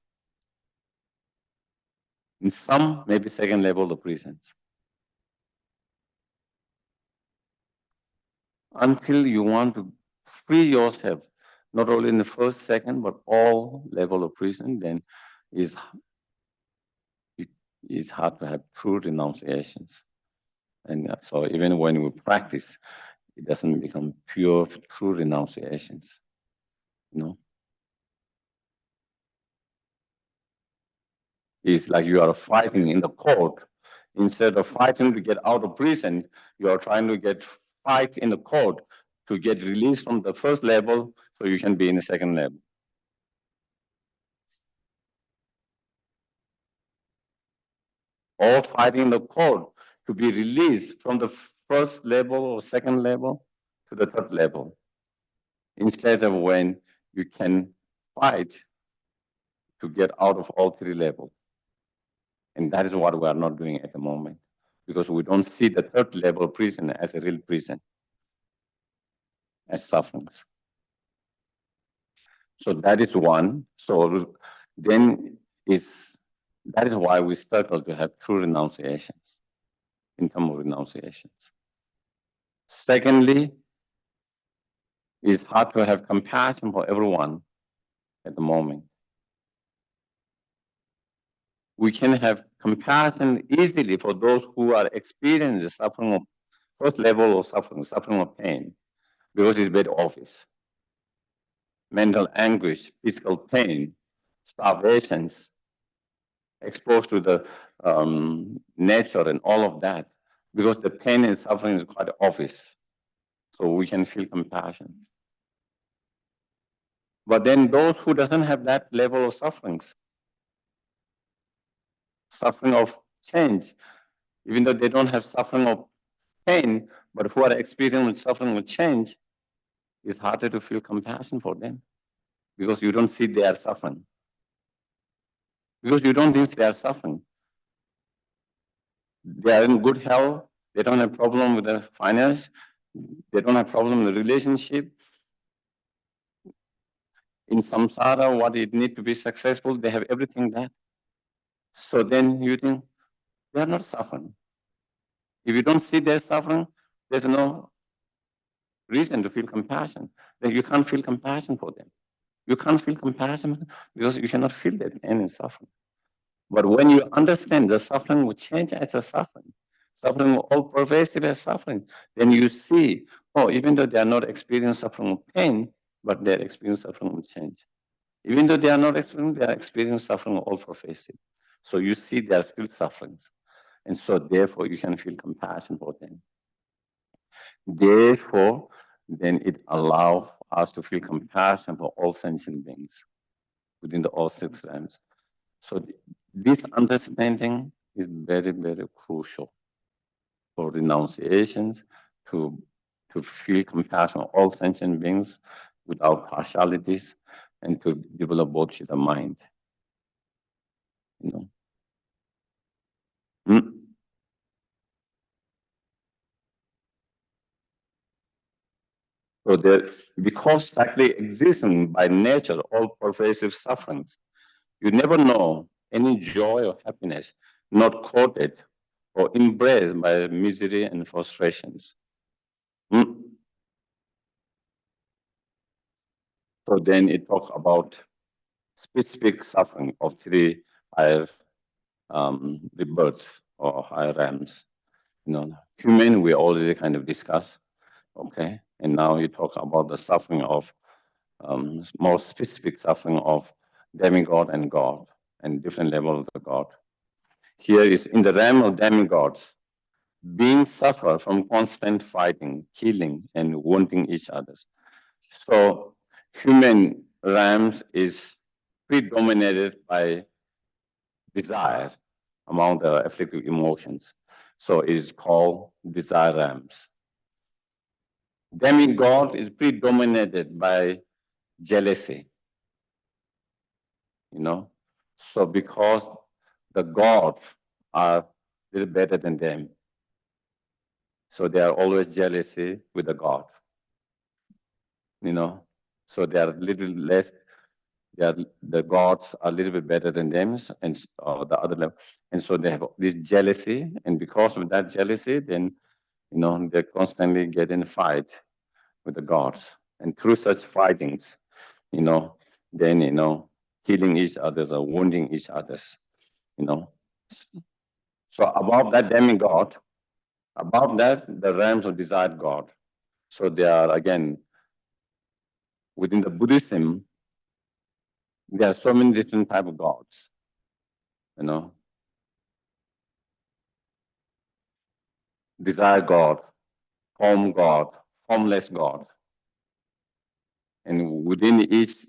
In some, maybe second level of the prisons. Until you want to free yourself, not only in the first, second, but all level of prison, then it's hard to have true renunciations. And so even when we practice, it doesn't become pure, true renunciations. It's like you are fighting in the court. Instead of fighting to get out of prison, you are trying to fight in the court to get released from the first level so you can be in the second level. Or fighting in the court to be released from the first level or second level to the third level. Instead of when you can fight to get out of all three levels. And that is what we are not doing at the moment, because we don't see the third level prison as a real prison, as sufferings. So that is one. So then is That is why we struggle to have true renunciations, in terms of renunciations. Secondly, it's hard to have compassion for everyone at the moment. We can have compassion easily for those who are experiencing the suffering of first level of suffering, suffering of pain, because it's very obvious. Mental anguish, physical pain, starvations, exposed to the nature and all of that, because the pain and suffering is quite obvious. So we can feel compassion. But then those who doesn't have that level of sufferings, suffering of change, even though they don't have suffering of pain, but who are experiencing suffering of change, it's harder to feel compassion for them because you don't see they are suffering. Because you don't think they are suffering. They are in good health, they don't have problem with their finance, they don't have problem with the relationship. In samsara, what it need to be successful, they have everything there. So then you think they are not suffering. If you don't see their suffering, there's no reason to feel compassion. Then you can't feel compassion for them. You can't feel compassion because you cannot feel that pain and suffering. But when you understand the suffering will change as a suffering, suffering will all pervasive as suffering, then you see, oh, even though they are not experiencing suffering of pain, but they are experiencing suffering of change. Even though they are not experiencing, they are experiencing suffering of all pervasive. So you see they are still suffering. And so therefore you can feel compassion for them. Therefore, then it allows us to feel compassion for all sentient beings within the all six realms. So this understanding is very, very crucial for renunciations to feel compassion for all sentient beings without partialities and to develop bodhicitta mind. You know. So there, because sacred existing by nature all pervasive sufferings, you never know any joy or happiness not courted or embraced by misery and frustrations. So then it talks about specific suffering of three higher rebirths or higher realms. You know, human we already kind of discussed, okay? And now you talk about the suffering of more specific suffering of demigod and God and different level of the God. Here is in the realm of demigods, beings suffer from constant fighting, killing, and wounding each other. So human realms is predominated by desire among the afflictive emotions. So it is called desire realms. Demigod is predominated by jealousy. You know, so because the gods are a little better than them, so they are always jealousy with the god. You know, so they are a little less. The gods are a little bit better than them, and the other level, and so they have this jealousy, and because of that jealousy, then you know they constantly get in a fight with the gods, and through such fightings, you know, then you know, killing each other or wounding each other's, you know. So above that demigod, above that the realms of desired God. So they are again within the Buddhism. There are so many different type of gods, you know. Desire God, form God, formless God. And within each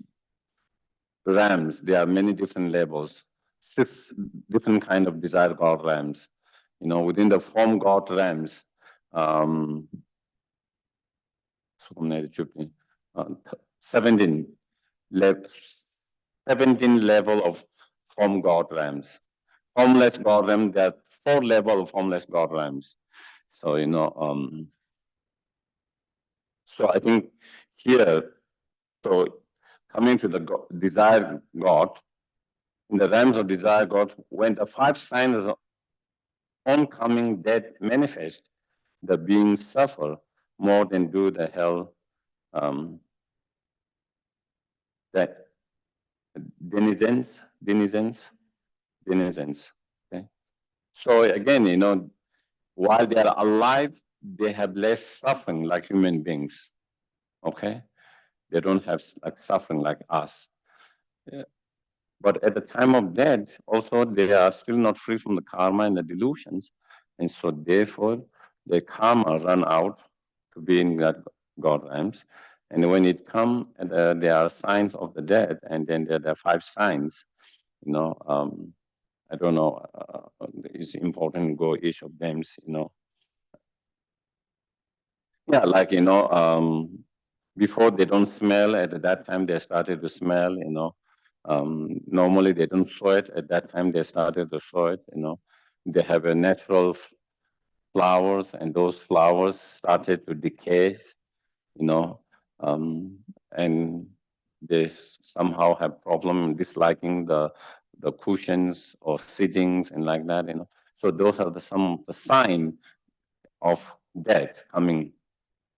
realms, there are many different levels, 6 different kind of desire God realms. You know, within the form God realms, 17 level of form God realms. Formless God realm, there are 4 level of formless God realms. So, you know, so I think here, so coming to the desire God, in the realms of desire God, when the five signs of oncoming death manifest, the beings suffer more than do the hell that denizens. Okay? So again, while they are alive, they have less suffering like human beings. Okay, they don't have like suffering like us. Yeah. But at the time of death, also they are still not free from the karma and the delusions, and so therefore their karma run out to be in that God realms. And when it comes, there are signs of the death, and then there are five signs. I don't know. It's important to go each of them. Yeah, like before they don't smell. At that time they started to smell. Normally they don't sweat. At that time they started to sweat. They have a natural flowers, and those flowers started to decay. And they somehow have problem disliking the cushions or sittings and like that. So those are some of the sign of death coming.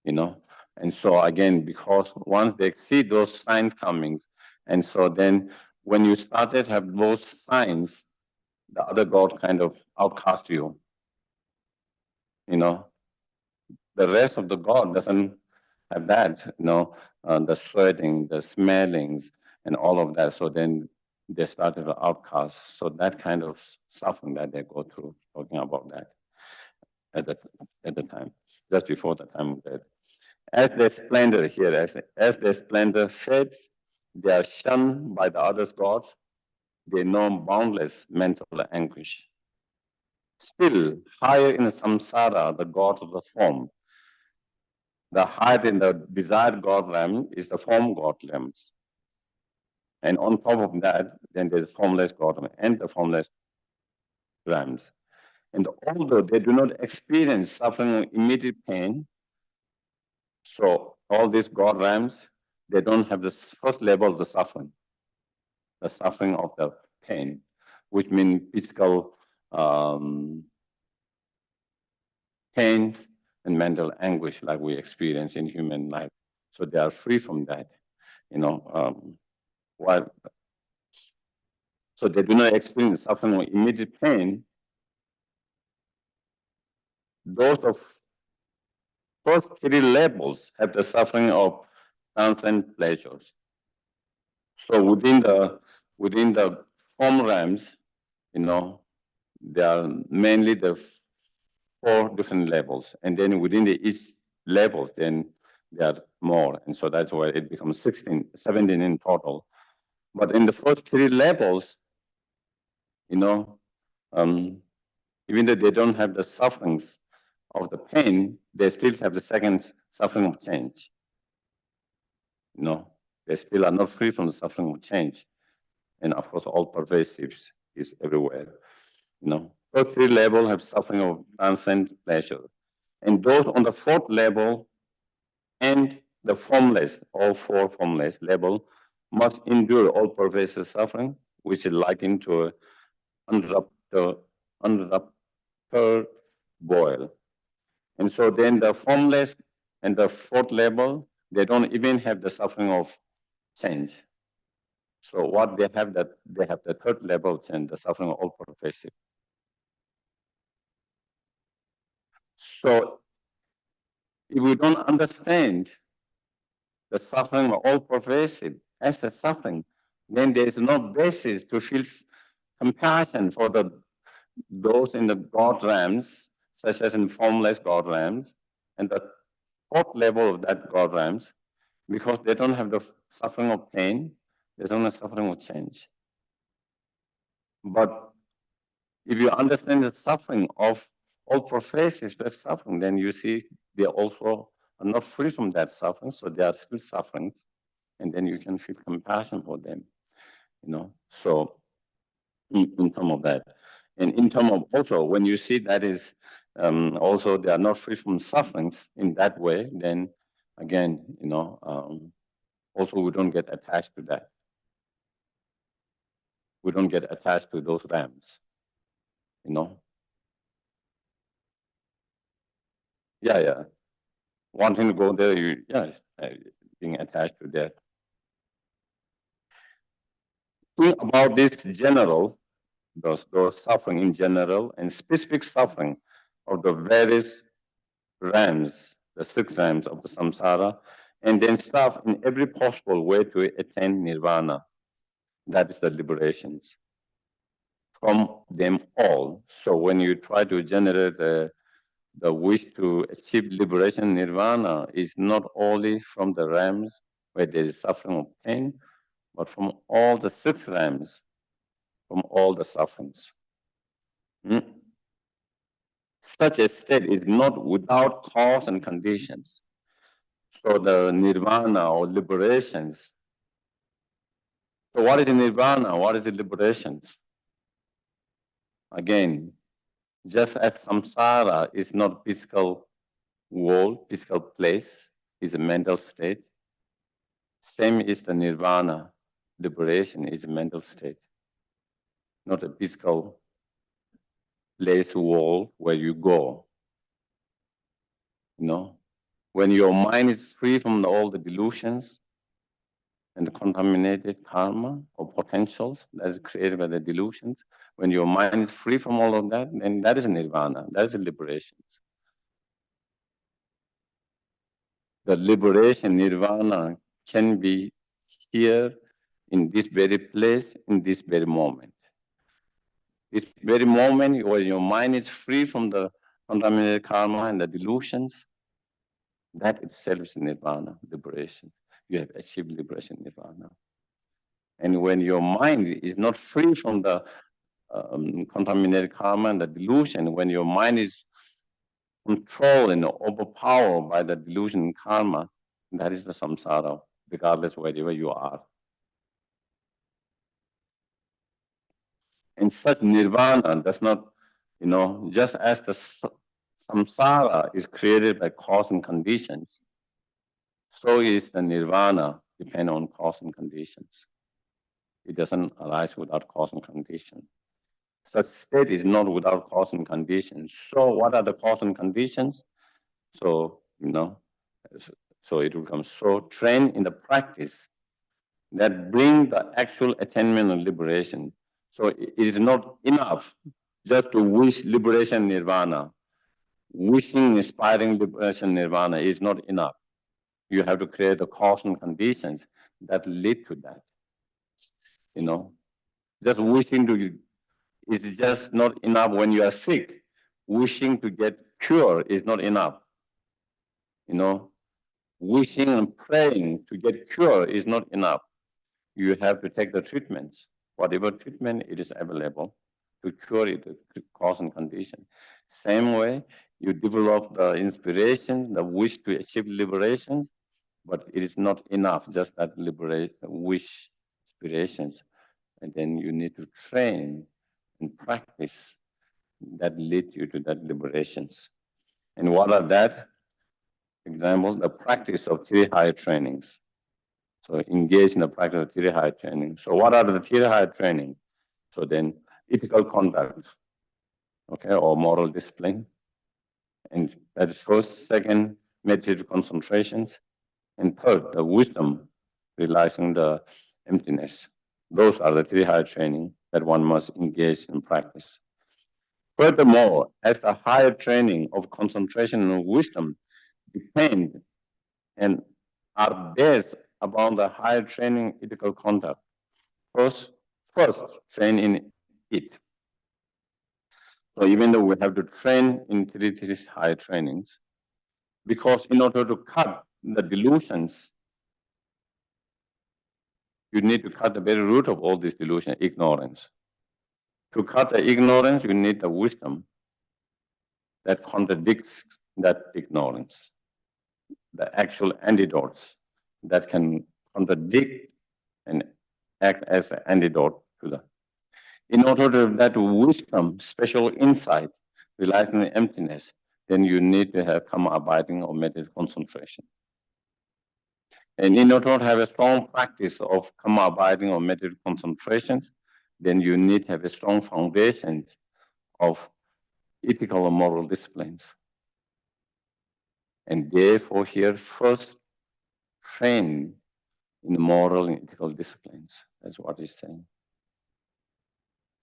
And so again, because once they see those signs coming, and so then when you started to have those signs, the other God kind of outcast you. The rest of the God doesn't have that, the sweating, the smellings, and all of that. So then they started to outcast. So that kind of suffering that they go through, talking about that at the time, just before the time of death. As their splendor here, as their splendor fades, they are shunned by the others' gods. They know boundless mental anguish. Still, higher in samsara, the god of the form, the higher in the desired God realm is the form God realms. And on top of that, then there's formless God realm and the formless realms. And although they do not experience suffering or immediate pain, so all these God realms, they don't have the first level of the suffering of the pain, which means physical pain and mental anguish like we experience in human life. So they are free from that, so they do not experience suffering or immediate pain. Those of first three levels have the suffering of transcendent pleasures. So within the form realms, there are mainly the 4 different levels, and then within each levels, then there are more, and so that's why it becomes 17 in total. But in the first 3 levels, even though they don't have the sufferings of the pain, they still have the second suffering of change. They still are not free from the suffering of change. And of course, all pervasive is everywhere. Those 3 levels have suffering of transcendent pleasure. And those on the 4th level and the formless, all 4 formless level, must endure all pervasive suffering, which is likened to an unruptured boil. And so then the formless and the 4th level, they don't even have the suffering of change. So what they have the 3rd level change, the suffering of all pervasive. So if we don't understand the suffering of all pervasive as a suffering, then there is no basis to feel compassion for those in the God realms, such as in formless God realms, and the 4th level of that God realms, because they don't have the suffering of pain, they don't have suffering of change. But if you understand the suffering of all pervasive suffering, then you see they also are not free from that suffering, so they are still suffering, and then you can feel compassion for them. So in terms of that, and in terms of also when you see that is also they are not free from sufferings in that way, then again, also we don't get attached to that. We don't get attached to those ramps, you know. Yeah. Wanting to go there, being attached to that. Think about this general, those suffering in general, and specific suffering of the various realms, the 6 realms of the samsara, and then strive in every possible way to attain nirvana. That is the liberations from them all. So when you try to generate the wish to achieve liberation, nirvana is not only from the realms where there is suffering of pain, but from all the 6 realms, from all the sufferings. Such a state is not without cause and conditions. So the nirvana or liberations. So what is nirvana? What is the liberations? Again, just as samsara is not physical world, physical place, is a mental state. Same is the nirvana. Liberation is a mental state, not a physical place, world where you go. You know, when your mind is free from all the delusions and the contaminated karma or potentials that is created by the delusions, when your mind is free from all of that, then that is nirvana, that is liberation. The liberation, nirvana, can be here in this very place, in this very moment. This very moment where your mind is free from the contaminated karma and the delusions, that itself is nirvana, liberation. You have achieved liberation, nirvana. And when your mind is not free from the contaminated karma and the delusion, when your mind is controlled and overpowered by the delusion and karma, that is the samsara, regardless wherever you are. And such nirvana does not, just as the samsara is created by cause and conditions, so is the nirvana depend on cause and conditions. It doesn't arise without cause and condition. Such state is not without cause and conditions. So what are the cause and conditions? So, so it becomes so trained in the practice that bring the actual attainment of liberation. So it is not enough just to wish liberation nirvana. Wishing, inspiring liberation nirvana is not enough. You have to create the cause and conditions that lead to that. Just wishing to is just not enough when you are sick. Wishing to get cure is not enough. Wishing and praying to get cure is not enough. You have to take the treatments. Whatever treatment it is available to cure it, the cause and condition. Same way, you develop the inspiration, the wish to achieve liberation, but it is not enough, just that wish, inspirations. And then you need to train and practice that lead you to that liberations. And what are that? Example, the practice of 3 higher trainings. So engage in the practice of 3 higher training. So what are the 3 higher training? So then ethical conduct, okay, or moral discipline. And that is first. Second, meditative concentrations. And third, the wisdom, realizing the emptiness. Those are the 3 higher training that one must engage in practice. Furthermore, as the higher training of concentration and wisdom depend and are based upon the higher training ethical conduct, first train in it. So even though we have to train in 3 higher trainings, because in order to cut the delusions, you need to cut the very root of all this delusion, ignorance. To cut the ignorance, you need the wisdom that contradicts that ignorance, the actual antidotes that can contradict and act as an antidote to that. In order to have that wisdom, special insight, realizing the emptiness, then you need to have karma abiding or meditative concentration. And in order to have a strong practice of karma abiding or meditative concentrations, then you need to have a strong foundation of ethical and moral disciplines. And therefore, here first train in moral and ethical disciplines. That's what he's saying.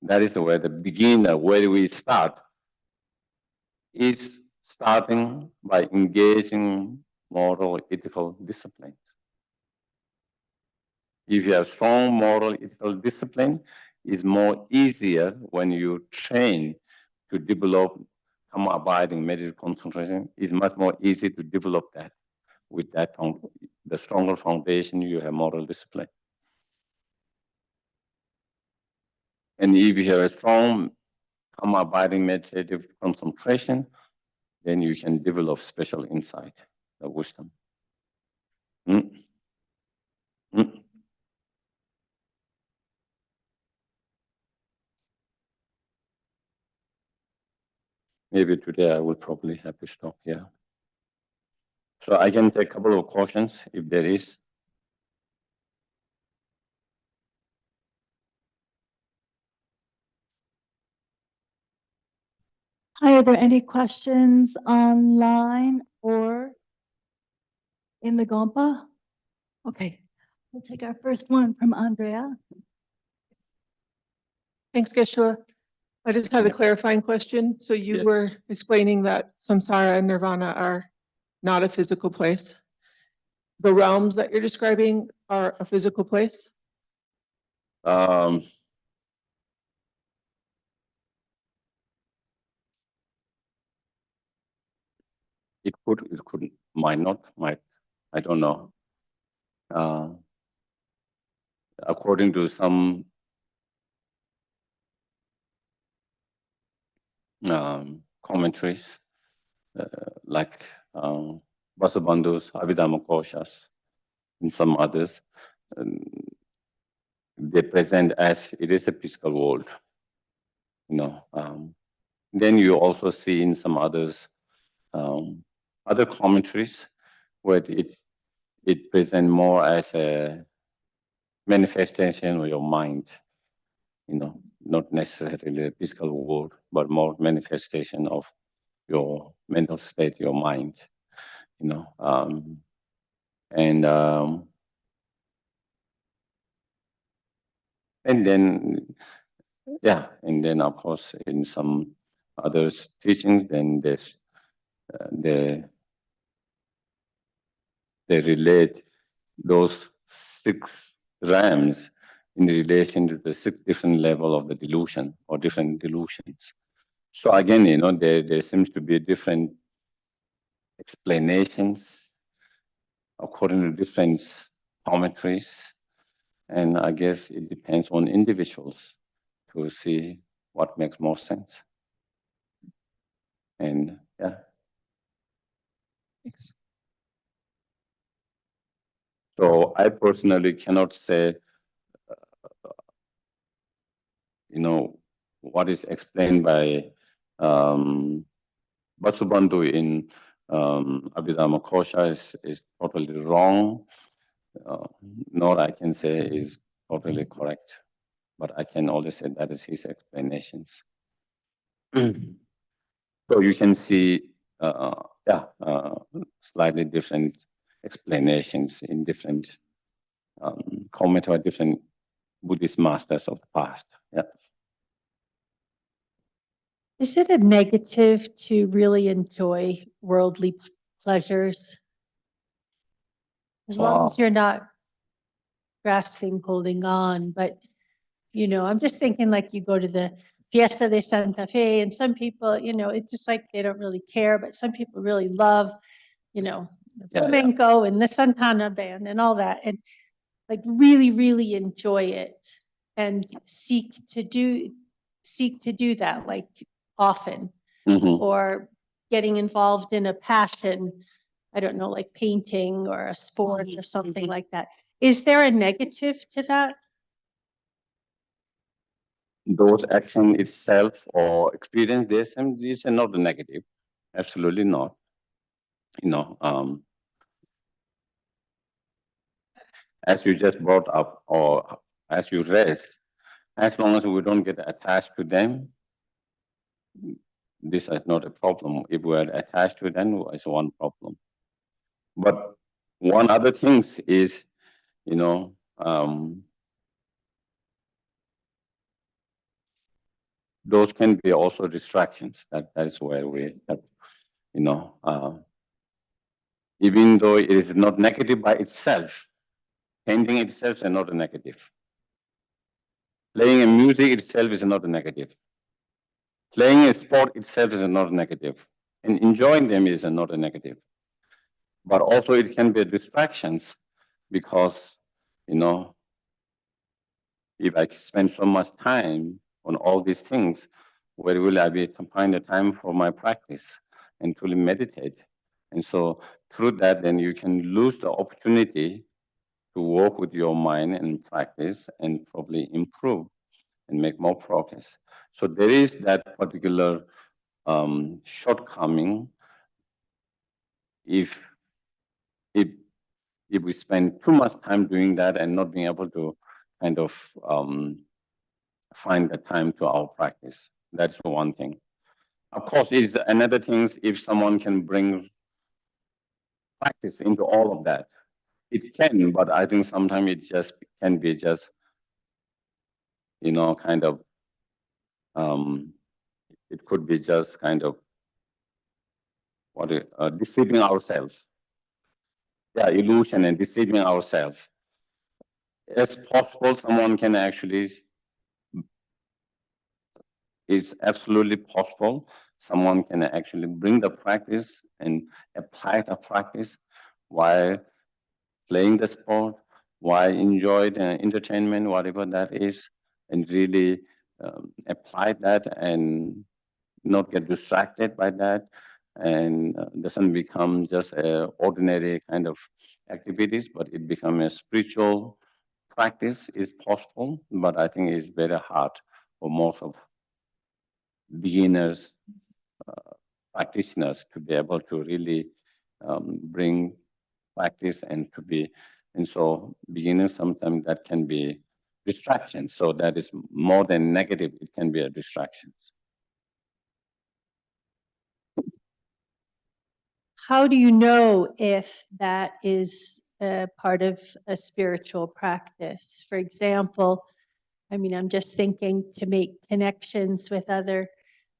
That is where the beginner, where we start, is starting by engaging moral, ethical disciplines. If you have strong moral, ethical discipline, it's more easier when you train to develop abiding meditative concentration. It's much more easy to develop that. With that, the stronger foundation, you have moral discipline. And if you have a strong abiding meditative concentration, then you can develop special insight, the wisdom. Maybe today I will probably have to stop here. So I can take a couple of questions if there is. Hi, are there any questions online or in the Gompa? Okay, we'll take our first one from Andrea. Thanks, Geshe. I just have a clarifying question. So you were explaining that samsara and nirvana are not a physical place. The realms that you're describing are a physical place? It could, might not, I don't know. According to some commentaries, like Vasubandhu's, Abhidhamma Koshas, and some others, they present as it is a physical world. Then you also see in some others, other commentaries where it presents more as a manifestation of your mind, not necessarily a physical world, but more manifestation of your mental state, your mind, and then of course in some others teachings, then there's they relate those 6 realms in relation to the 6 different levels of the delusion or different delusions. So again, there seems to be different explanations according to different commentaries. And I guess it depends on individuals to see what makes more sense. And yeah. Thanks. So I personally cannot say, what is explained by Vasubandhu in Abhidhamma Kosha is totally wrong, nor I can say is totally correct, but I can only say that is his explanations. So you can see, slightly different explanations in different comment or different Buddhist masters of the past. Yeah. Is it a negative to really enjoy worldly pleasures? As long as you're not grasping, holding on. But, I'm just thinking like you go to the Fiesta de Santa Fe and some people, it's just like they don't really care, but some people really love, the flamenco and the Santana band and all that. And like really, really enjoy it and seek to do that like often. Or getting involved in a passion, I don't know, like painting or a sport or something like that. Is there a negative to that? Those action itself or experience these are not negative. Absolutely not. As you just brought up or as you raised, as long as we don't get attached to them, this is not a problem. If we are attached to them, it's one problem. But one other thing is, those can be also distractions. That is where we have, even though it is not negative by itself, painting itself is not a negative. Playing a music itself is not a negative. Playing a sport itself is not a negative. And enjoying them is not a negative. But also it can be distractions because, if I spend so much time on all these things, where will I be to find the time for my practice and truly meditate? And so through that, then you can lose the opportunity to work with your mind and practice and probably improve and make more progress. So there is that particular shortcoming if we spend too much time doing that and not being able to kind of find the time to our practice. That's one thing. Of course, is another thing if someone can bring practice into all of that. It can, but I think sometimes it just can be just, kind of, it could be just kind of deceiving ourselves. Yeah, illusion and deceiving ourselves. It's possible someone can actually, it's absolutely possible someone can actually bring the practice and apply the practice while playing the sport, while enjoy the entertainment, whatever that is, and really apply that and not get distracted by that, and doesn't become just a ordinary kind of activities, but it becomes a spiritual practice is possible, but I think it's very hard for most of beginners, practitioners to be able to really bring practice and to be, and so beginners sometimes that can be distractions. So that is more than negative, it can be a distractions. How do you know if that is a part of a spiritual practice? For example, I mean, I'm just thinking to make connections with other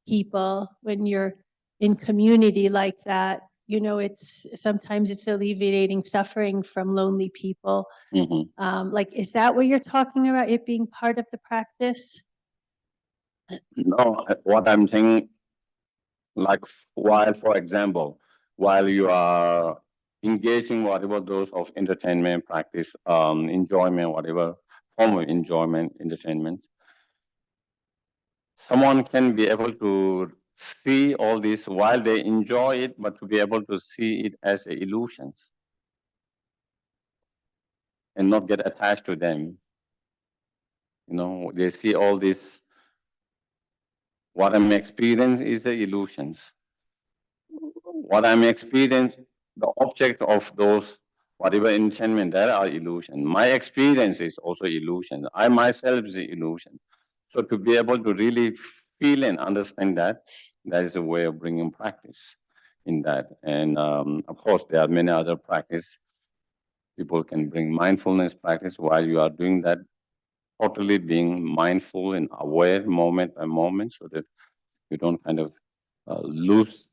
people when you're in community like that, it's sometimes it's alleviating suffering from lonely people. Like, is that what you're talking about, it being part of the practice? No, what I'm saying, like while, for example, while you are engaging whatever those of entertainment practice, enjoyment, whatever form of enjoyment, entertainment, someone can be able to see all this while they enjoy it, but to be able to see it as illusions and not get attached to them. They see all this, what I'm experiencing is the illusions. What I'm experiencing, the object of those, whatever enchantment, that are illusion. My experience is also illusion. I myself is illusion. So to be able to really feel and understand that is a way of bringing practice in that. And of course, there are many other practice. People can bring mindfulness practice while you are doing that, totally being mindful and aware moment by moment, so that you don't kind of lose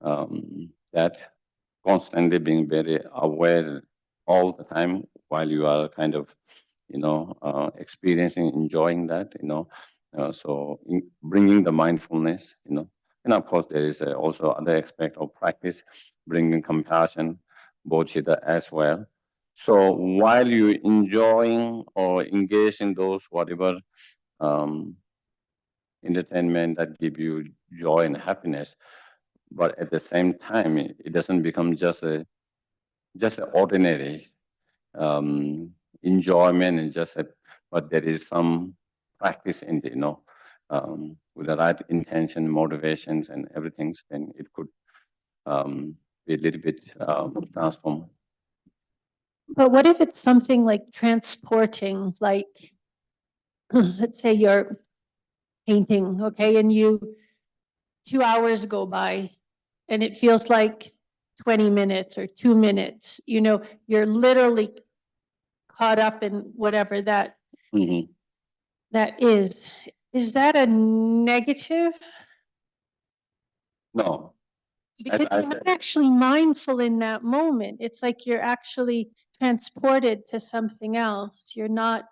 that, constantly being very aware all the time while you are kind of, experiencing, enjoying that, so bringing the mindfulness, and of course there is also other aspect of practice, bringing compassion, bodhicitta as well. So while you enjoying or engage in those whatever entertainment that give you joy and happiness, but at the same time, it doesn't become just an ordinary enjoyment and but there is some practice in it, with the right intention, motivations, and everything, then it could be a little bit transformed. But what if it's something like transporting, like let's say you're painting, okay, and 2 hours go by and it feels like 20 minutes or 2 minutes, you know, you're literally caught up in whatever that Mhm. that is. Is that a negative? No, Because I you're not said, actually mindful in that moment. It's like you're actually transported to something else. You're not,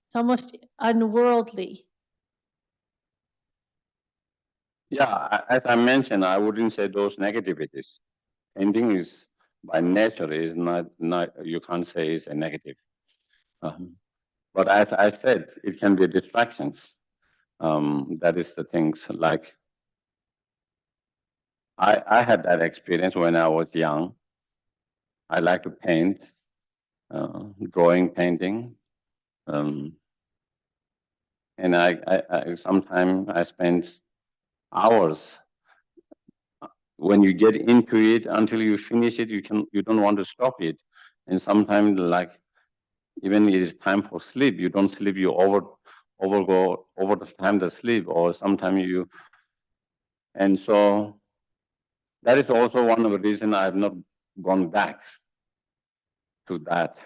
it's almost unworldly. yeah, as I mentioned, I wouldn't say those negativities. Painting is by nature is not you can't say it's a negative. But as I said, it can be distractions. That is the things like I had that experience when I was young. I like to paint, drawing, painting, and I sometimes I spend hours. When you get into it until you finish it, you don't want to stop it, and sometimes like even it is time for sleep, you don't sleep, you overgo over the time to sleep, or sometimes you, and so that is also one of the reasons I have not gone back to that,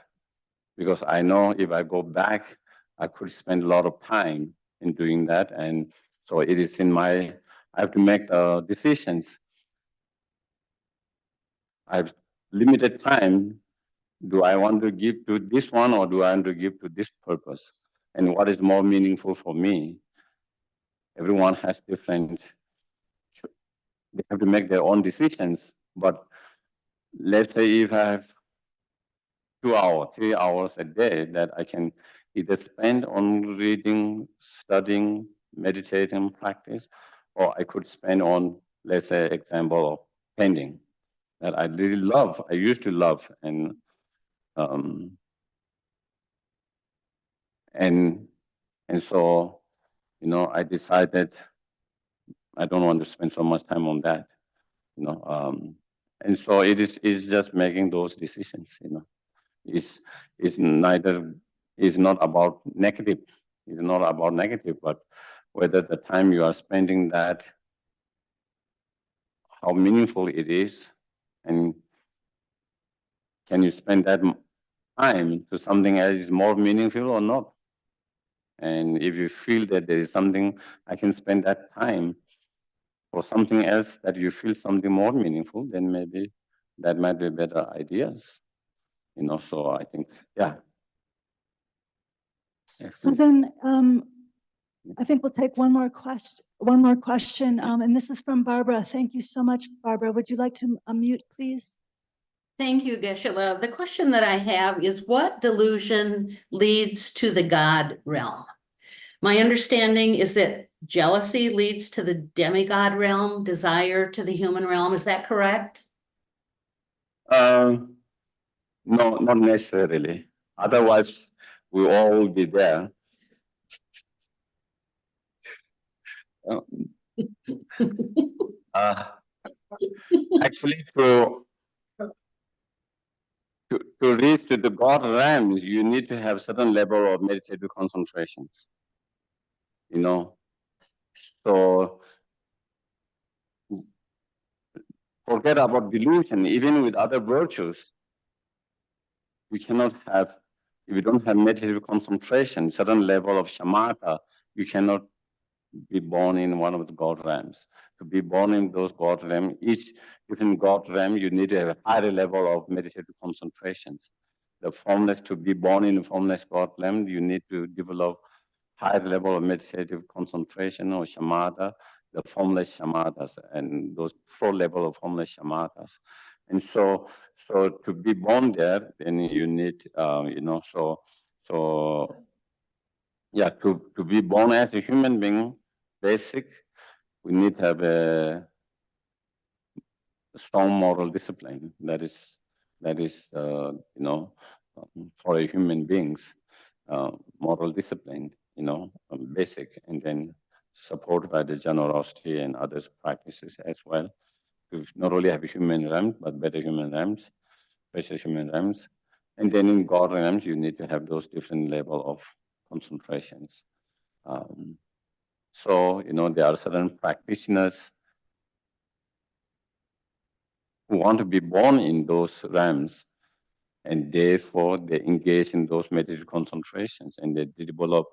because I know if I go back, I could spend a lot of time in doing that, and so it is in my, I have to make decisions. I have limited time. Do I want to give to this one or do I want to give to this purpose? And what is more meaningful for me? Everyone has different, they have to make their own decisions. But let's say if I have 2 hours, 3 hours a day that I can either spend on reading, studying, meditating, practice, or I could spend on, let's say, example of painting that I really love, I used to love, um, and so, you know, I decided I don't want to spend so much time on that, you know, and so it's just making those decisions, you know. Is neither is not about negative. It's not about negative, but whether the time you are spending that, how meaningful it is, and can you spend that time to something else is more meaningful or not? And if you feel that there is something I can spend that time for something else that you feel something more meaningful, then maybe that might be better ideas. You know, so I think, yeah. Yes, So please. then, I think we'll take one more question, and this is from Barbara. Thank you so much, Barbara. Would you like to unmute, please? Thank you, Geshe. The question that I have is, what delusion leads to the God realm? My understanding is that jealousy leads to the demigod realm, desire to the human realm. Is that correct? No, not necessarily. Otherwise, we all will be there. Uh, actually, to reach to the God realms, you need to have certain level of meditative concentrations. You know, so forget about delusion. Even with other virtues, you cannot have. If you don't have meditative concentration, certain level of shamatha, you cannot be born in one of the God realms. To be born in those God realms, each different God realm, you need to have a higher level of meditative concentrations. The formless, to be born in a formless God realm, you need to develop higher level of meditative concentration or shamatha, the formless shamathas, and those 4 levels of formless shamathas. And so to be born there, then you need, you know, so yeah, to be born as a human being, basic, we need to have a strong moral discipline. That is, you know, for a human beings, moral discipline, you know, basic, and then supported by the generosity and other practices as well. To not only have a human realm, but better human realms, precious human realms. And then in God realms, you need to have those different level of concentrations. So, there are certain practitioners who want to be born in those realms, and therefore they engage in those meditative concentrations, and they develop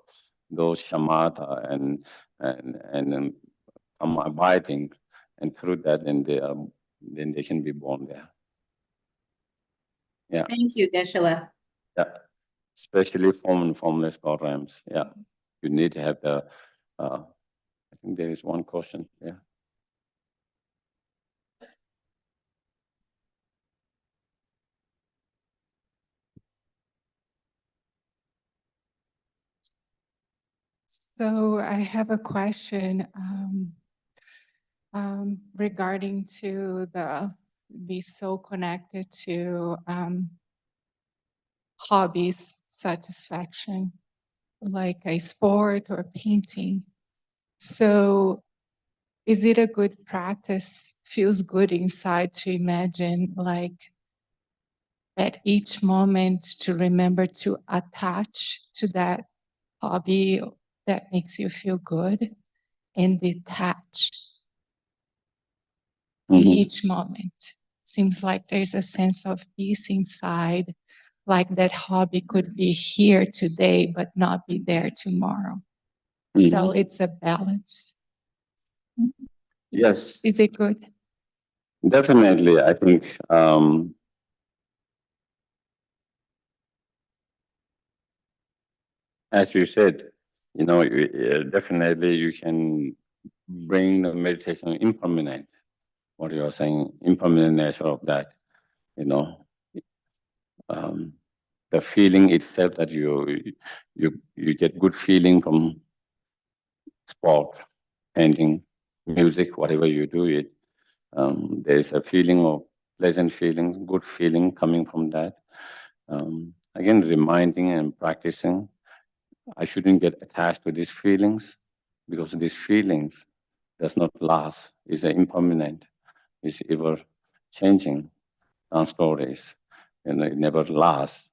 those shamatha and abiding, and through that, then they can be born there. Yeah. Thank you, Geshe-la. Yeah, especially formless God realms. Yeah, you need to have the. I think there is one question. Yeah. So I have a question regarding to be so connected to hobbies satisfaction, like a sport or painting. So is it a good practice, feels good inside to imagine like at each moment to remember to attach to that hobby that makes you feel good and detach in each moment? Seems like there's a sense of peace inside, like that hobby could be here today but not be there tomorrow. So it's a balance. Yes, Is it good? definitely. I think as you said, definitely you can bring the meditation impermanent. What you are saying, impermanent nature of that. The feeling itself that you get good feeling from sport, painting, music, whatever you do it. There's a feeling of pleasant feeling, good feeling coming from that. Again, reminding and practicing. I shouldn't get attached to these feelings because these feelings does not last. It's impermanent. It's ever changing. Stories, it never lasts.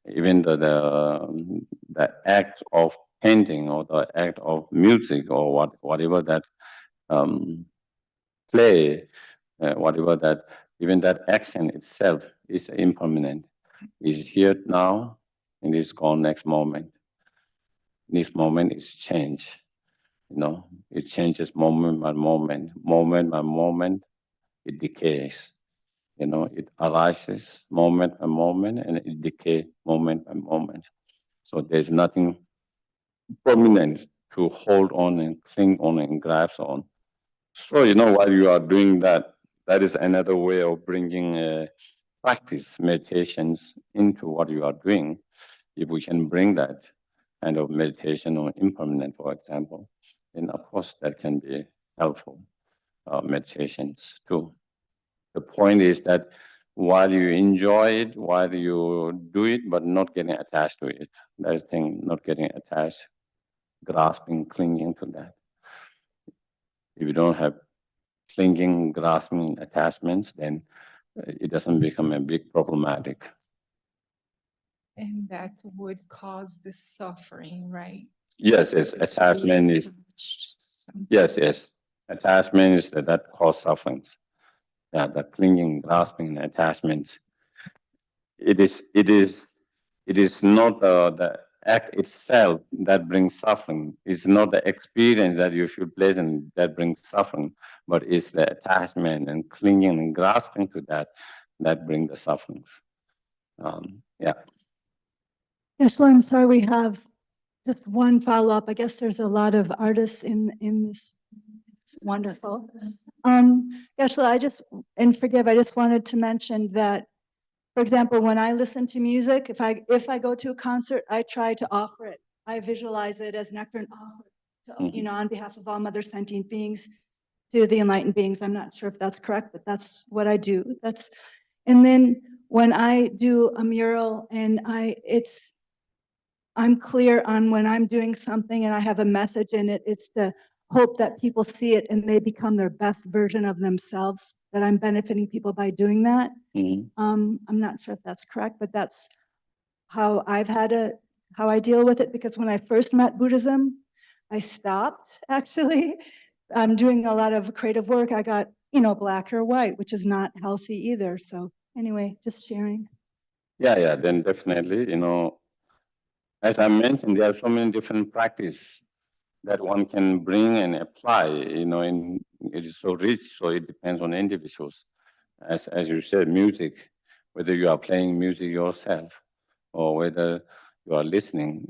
Even the act of painting or the act of music or whatever that play, whatever that, even that action itself is impermanent. Is here now and is gone next moment. This moment is change. It changes moment by moment. Moment by moment, it decays. It arises moment by moment and it decays moment by moment. So there's nothing permanent to hold on and cling on and grasp on. So, while you are doing that, that is another way of bringing practice, meditations into what you are doing. If we can bring that kind of meditation on impermanent, for example, then of course that can be helpful meditations too. The point is that while you enjoy it, while you do it, but not getting attached to it, that thing, not getting attached, grasping, clinging to that. If you don't have clinging, grasping attachments, then it doesn't become a big problematic. And that would cause the suffering, right? Yes, attachment is, yes. Attachment is that cause sufferings. Yeah, the clinging, grasping, attachments. It is not the act itself that brings suffering. It's not the experience that you feel pleasant that brings suffering, but it's the attachment and clinging and grasping to that bring the sufferings. Yeah. Yes, I'm sorry, we have just one follow-up. I guess there's a lot of artists in this. It's wonderful. Yes, I just wanted to mention that, for example, when I listen to music, if I go to a concert, I try to offer it. I visualize it as nectar and offer it to, on behalf of all mother sentient beings, to the enlightened beings. I'm not sure if that's correct, but that's what I do. And then when I do a mural and I'm clear on when I'm doing something and I have a message in it, it's the hope that people see it and they become their best version of themselves, that I'm benefiting people by doing that. I'm not sure if that's correct, but that's how I deal with it, because when I first met Buddhism, I stopped actually. I'm doing a lot of creative work. I got, black or white, which is not healthy either. So anyway, just sharing. Yeah, then definitely, as I mentioned, there are so many different practices that one can bring and apply, and it is so rich, so it depends on individuals. As you said, music, whether you are playing music yourself or whether you are listening,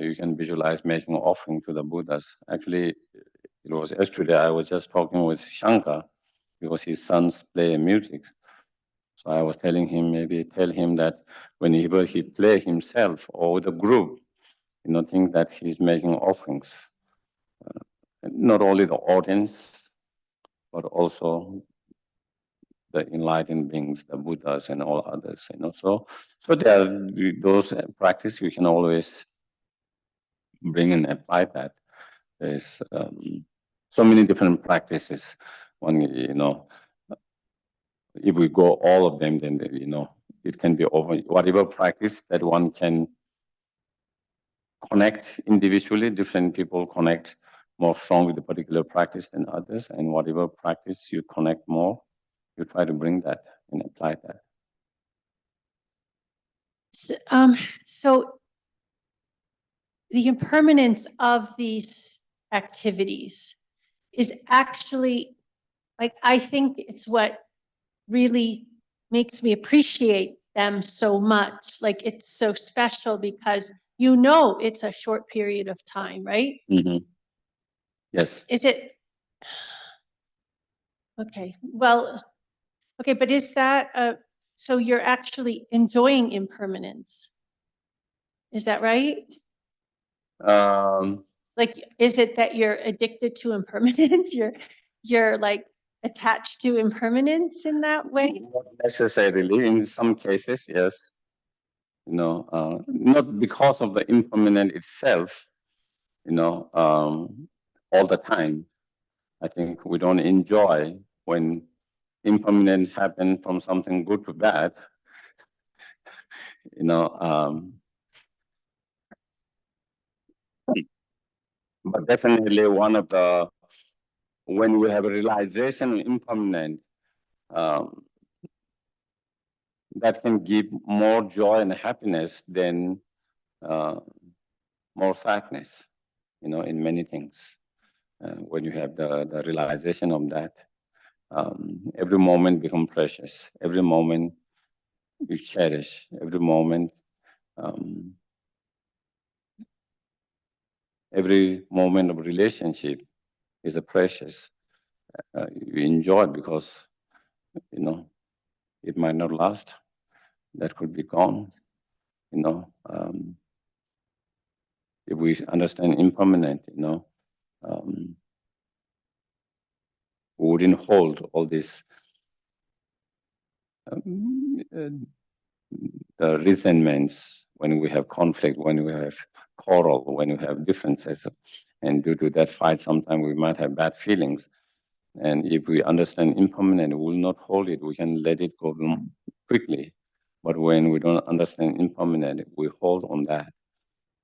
you can visualize making offering to the Buddhas. Actually, it was yesterday I was just talking with Shankar because his sons play music. So I was telling him, maybe tell him that whenever he play himself or with a group, think that he's making offerings. Not only the audience, but also the enlightened beings, the Buddhas and all others. So there are those practice you can always bring and apply that. There's so many different practices. One, if we go all of them, then it can be over. Whatever practice that one can connect individually, different people connect more strong with a particular practice than others, and whatever practice you connect more, you try to bring that and apply that. So the impermanence of these activities is actually, like, I think it's what really makes me appreciate them so much. Like, it's so special because it's a short period of time, right? Mm-hmm. Yes. Is it? Okay, well, okay, but is that, so you're actually enjoying impermanence? Is that right? Like, is it that you're addicted to impermanence? You're like attached to impermanence in that way? Not necessarily. In some cases, yes. Not because of the impermanent itself, all the time. I think we don't enjoy when impermanent happen from something good to bad. But definitely when we have a realization of impermanent, that can give more joy and happiness than more sadness, in many things. When you have the realization of that, every moment becomes precious. Every moment you cherish. Every moment, every moment of relationship is a precious. You enjoy it because, it might not last. That could be gone. If we understand impermanent, we wouldn't hold all this the resentments when we have conflict, when we have quarrel, when we have differences, and due to that fight, sometimes we might have bad feelings. And if we understand impermanent, we will not hold it. We can let it go quickly. But when we don't understand impermanent, we hold on that.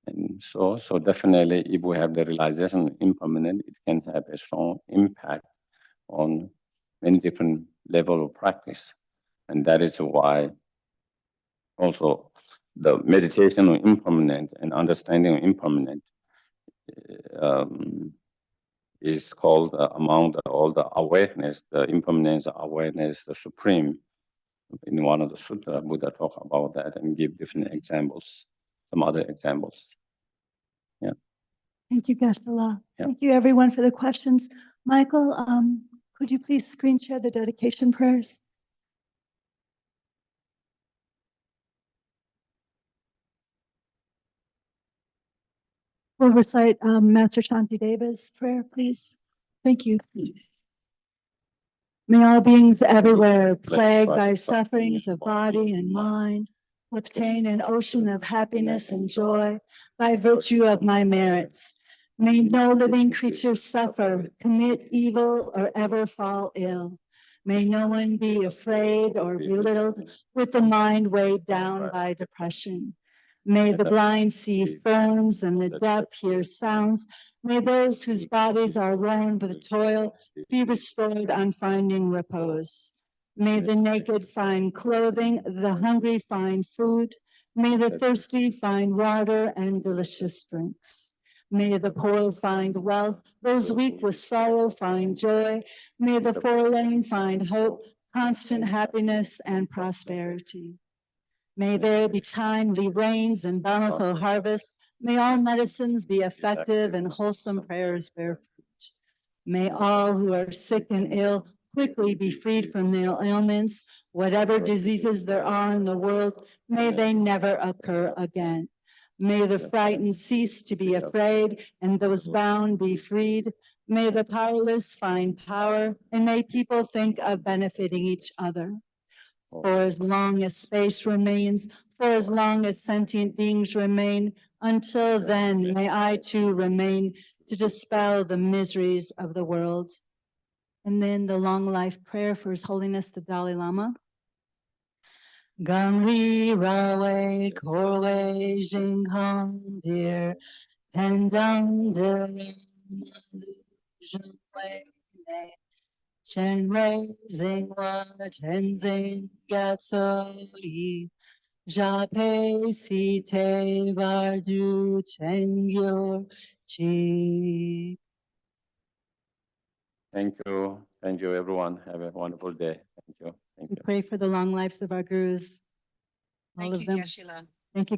And so definitely, if we have the realization of impermanent, it can have a strong impact on many different level of practice. And that is why also the meditation on impermanent and understanding of impermanent is called among all the awareness, the impermanence awareness, the supreme. In one of the sutras, Buddha talk about that and give different examples, some other examples. Yeah. Thank you, Geshe-la. Yeah. Thank you, everyone, for the questions. Michael, could you please screen share the dedication prayers? We'll recite Master Shantideva's prayer, please. Thank you. May all beings everywhere plagued by sufferings of body and mind obtain an ocean of happiness and joy by virtue of my merits. May no living creature suffer, commit evil, or ever fall ill. May no one be afraid or belittled with the mind weighed down by depression. May the blind see forms and the deaf hear sounds. May those whose bodies are worn with toil be restored on finding repose. May the naked find clothing, the hungry find food. May the thirsty find water and delicious drinks. May the poor find wealth, those weak with sorrow find joy. May the forlorn find hope, constant happiness and prosperity. May there be timely rains and bountiful harvests. May all medicines be effective and wholesome prayers bear fruit. May all who are sick and ill quickly be freed from their ailments. Whatever diseases there are in the world, may they never occur again. May the frightened cease to be afraid and those bound be freed. May the powerless find power and may people think of benefiting each other. For as long as space remains, for as long as sentient beings remain, until then may I too remain to dispel the miseries of the world. And then the long life prayer for His Holiness the Dalai Lama. Gangri Rawe Korwe Jinghang Dir Pendang De Chen Rei Zingwa Tenzing Gyatso Yi Jape Si Te Vardu Chengyo Chi. Thank you, everyone. Have a wonderful day. Thank you. Thank We you. pray for the long lives of our gurus. All of them. Thank you, Geshe.